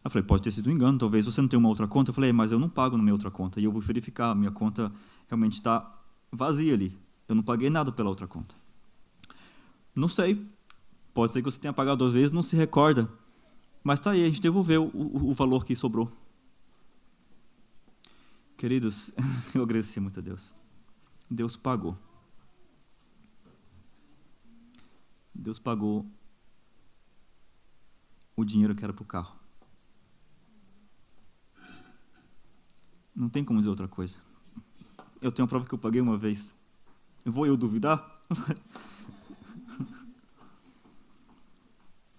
Eu falei, pode ter sido um engano, talvez você não tenha uma outra conta. Eu falei, mas eu não pago na minha outra conta. E eu vou verificar, a minha conta realmente está vazia ali. Eu não paguei nada pela outra conta. Não sei. Pode ser que você tenha pagado 2 vezes, não se recorda. Mas está aí, a gente devolveu o valor que sobrou. Queridos, eu agradeci muito a Deus. Deus pagou. Deus pagou o dinheiro que era para o carro. Não tem como dizer outra coisa. Eu tenho a prova que eu paguei uma vez. Vou eu duvidar?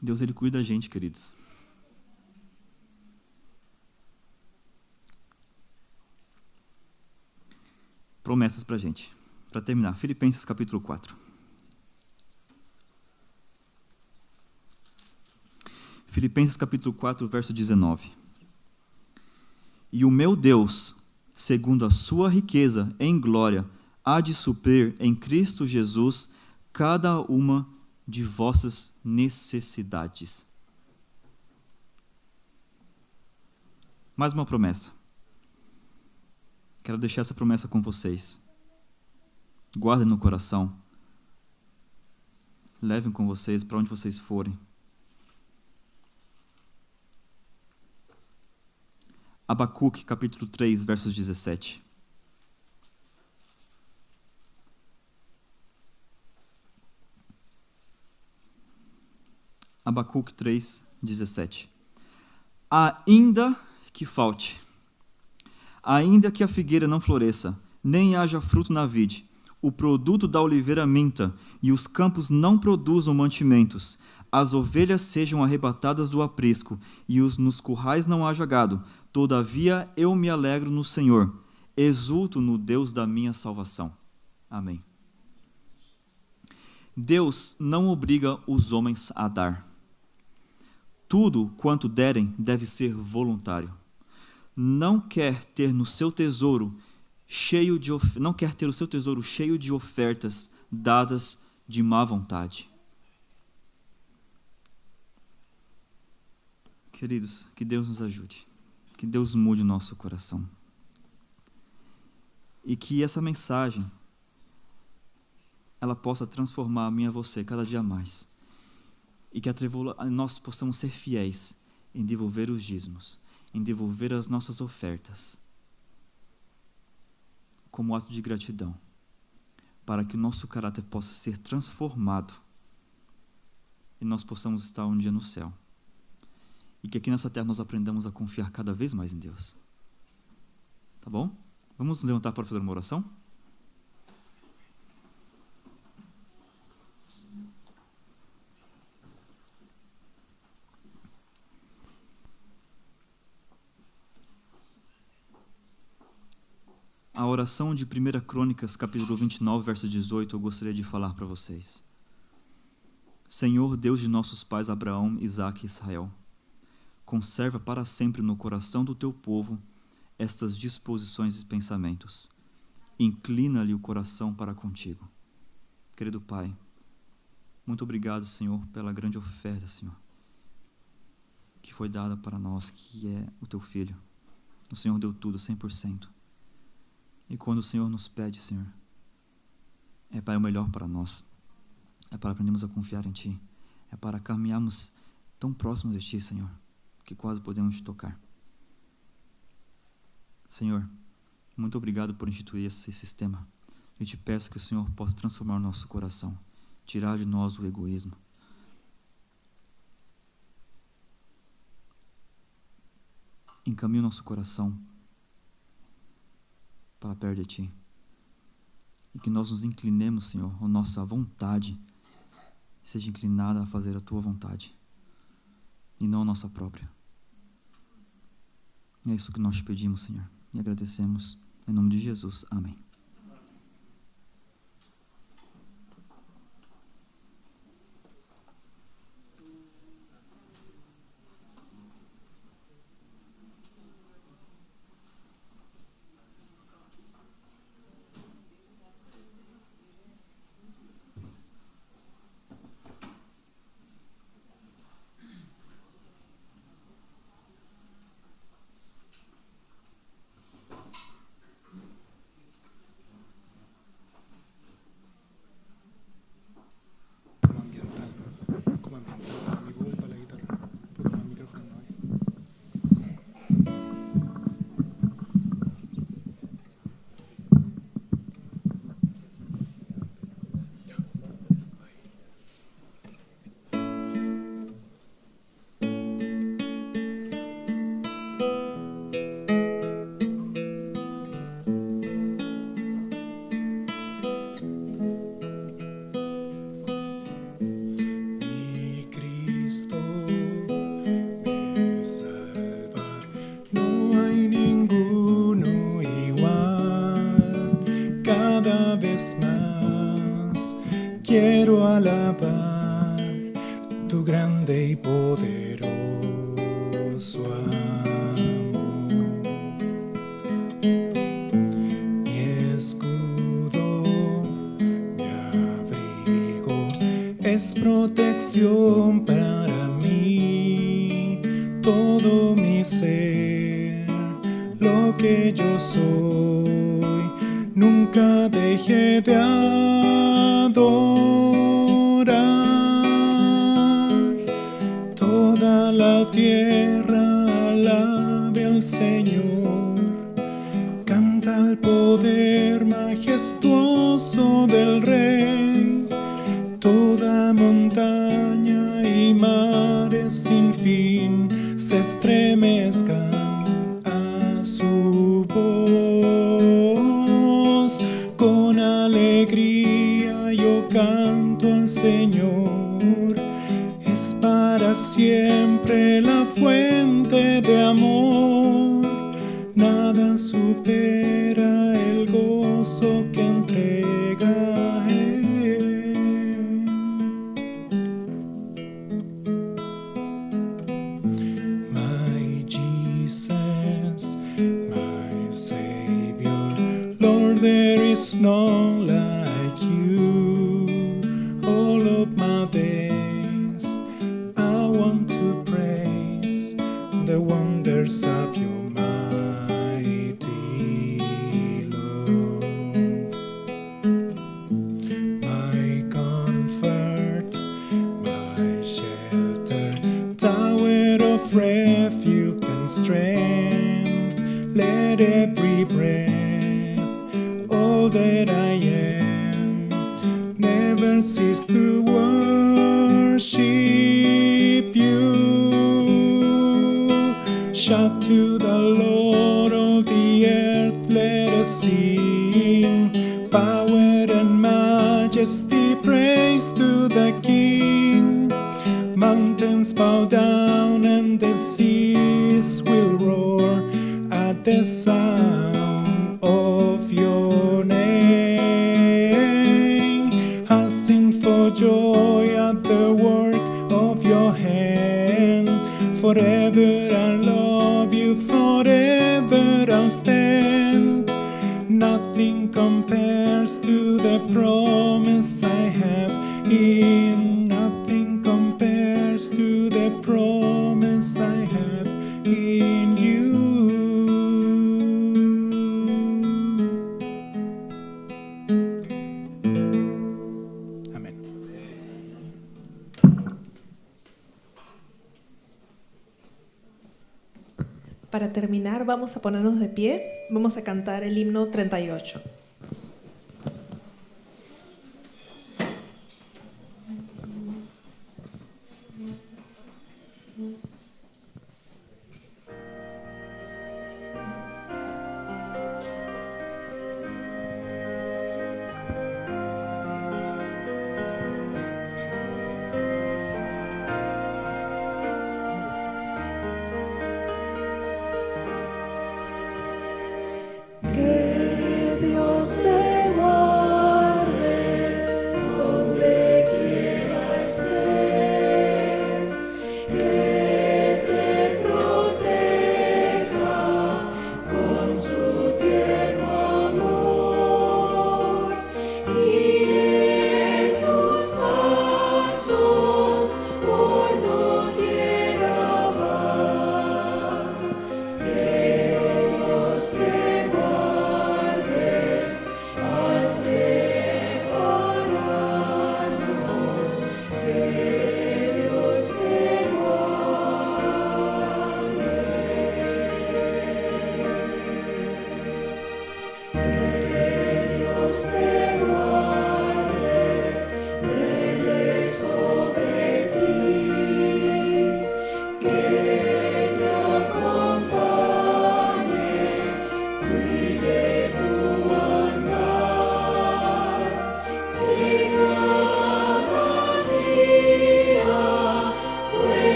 Deus, Ele cuida da gente, queridos. Promessas para a gente. Para terminar, Filipenses capítulo 4. Filipenses capítulo 4, verso 19. E o meu Deus, segundo a sua riqueza em glória, há de suprir em Cristo Jesus cada uma de vossas necessidades. Mais uma promessa. Quero deixar essa promessa com vocês. Guardem no coração. Levem com vocês para onde vocês forem. Abacuque, capítulo 3, versos 17. Abacuque 3, 17. Ainda que falte, ainda que a figueira não floresça, nem haja fruto na vide, o produto da oliveira minta, e os campos não produzam mantimentos, as ovelhas sejam arrebatadas do aprisco, e nos currais não haja gado, todavia eu me alegro no Senhor, exulto no Deus da minha salvação. Amém. Deus não obriga os homens a dar. Tudo quanto derem deve ser voluntário. Não quer ter o seu tesouro cheio de ofertas dadas de má vontade. Queridos, que Deus nos ajude, que Deus mude o nosso coração e que essa mensagem ela possa transformar a mim e a você cada dia mais e que nós possamos ser fiéis em devolver os dízimos, em devolver as nossas ofertas como ato de gratidão, para que o nosso caráter possa ser transformado e nós possamos estar um dia no céu. E que aqui nessa terra nós aprendamos a confiar cada vez mais em Deus. Tá bom? Vamos nos levantar para fazer uma oração? A oração de 1 Crônicas, capítulo 29, verso 18, eu gostaria de falar para vocês. Senhor, Deus de nossos pais Abraão, Isaque e Israel, conserva para sempre no coração do teu povo estas disposições e pensamentos. Inclina-lhe o coração para contigo. Querido Pai, muito obrigado, Senhor, pela grande oferta, Senhor, que foi dada para nós, que é o teu Filho. O Senhor deu tudo, 100%. E quando o Senhor nos pede, Senhor, é para o melhor para nós. É para aprendermos a confiar em Ti. É para caminharmos tão próximos de Ti, Senhor, que quase podemos te tocar. Senhor, muito obrigado por instituir esse sistema. Eu te peço que o Senhor possa transformar o nosso coração, tirar de nós o egoísmo encaminha o nosso coração para perto de Ti. E que nós nos inclinemos, Senhor, a nossa vontade seja inclinada a fazer a Tua vontade e não a nossa própria. É isso que nós te pedimos, Senhor, e agradecemos em nome de Jesus. Amém. quiero alabar tu grande y poderoso amor. Mi escudo, mi abrigo, es protección para mí, todo mi ser, lo que yo soy, nunca dejé de adorar. Toda la tierra alabe al Señor, canta el poder majestuoso del Rey. Toda montaña y mares sin fin se estremezcan a su voz. Con alegría yo canto al Señor, es para siempre la fuente de amor. Nada supera el gozo que entrega Él. My Jesus, my Savior, Lord, there is none like you. All of my days I want to praise the wonders of your mighty love. My comfort, my shelter, tower of refuge and strength, let every breath, all that I am, never cease to worship you. Shout to the Lord of the earth, let us sing. Power and majesty, praise to the King. Mountains bow down and the seas will roar at the sound of your name. I sing for joy at the work of your hand. Forever I love you, forever I'll stand. Nothing compares to the promise I have in. Nothing compares to the promise I have in you. Amén. Para terminar, vamos a ponernos de pie. Vamos a cantar el himno 38.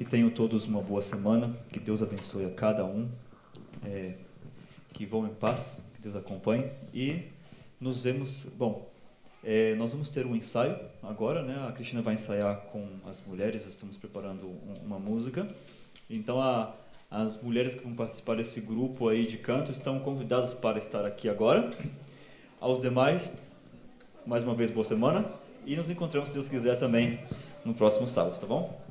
tenham todos uma boa semana, que Deus abençoe a cada um, que vão em paz, que Deus acompanhe, e nos vemos, nós vamos ter um ensaio agora, né? A Cristina vai ensaiar com as mulheres, estamos preparando uma música, então as mulheres que vão participar desse grupo aí de canto estão convidadas para estar aqui agora. Aos demais, mais uma vez, boa semana, e nos encontramos, se Deus quiser, também no próximo sábado, tá bom?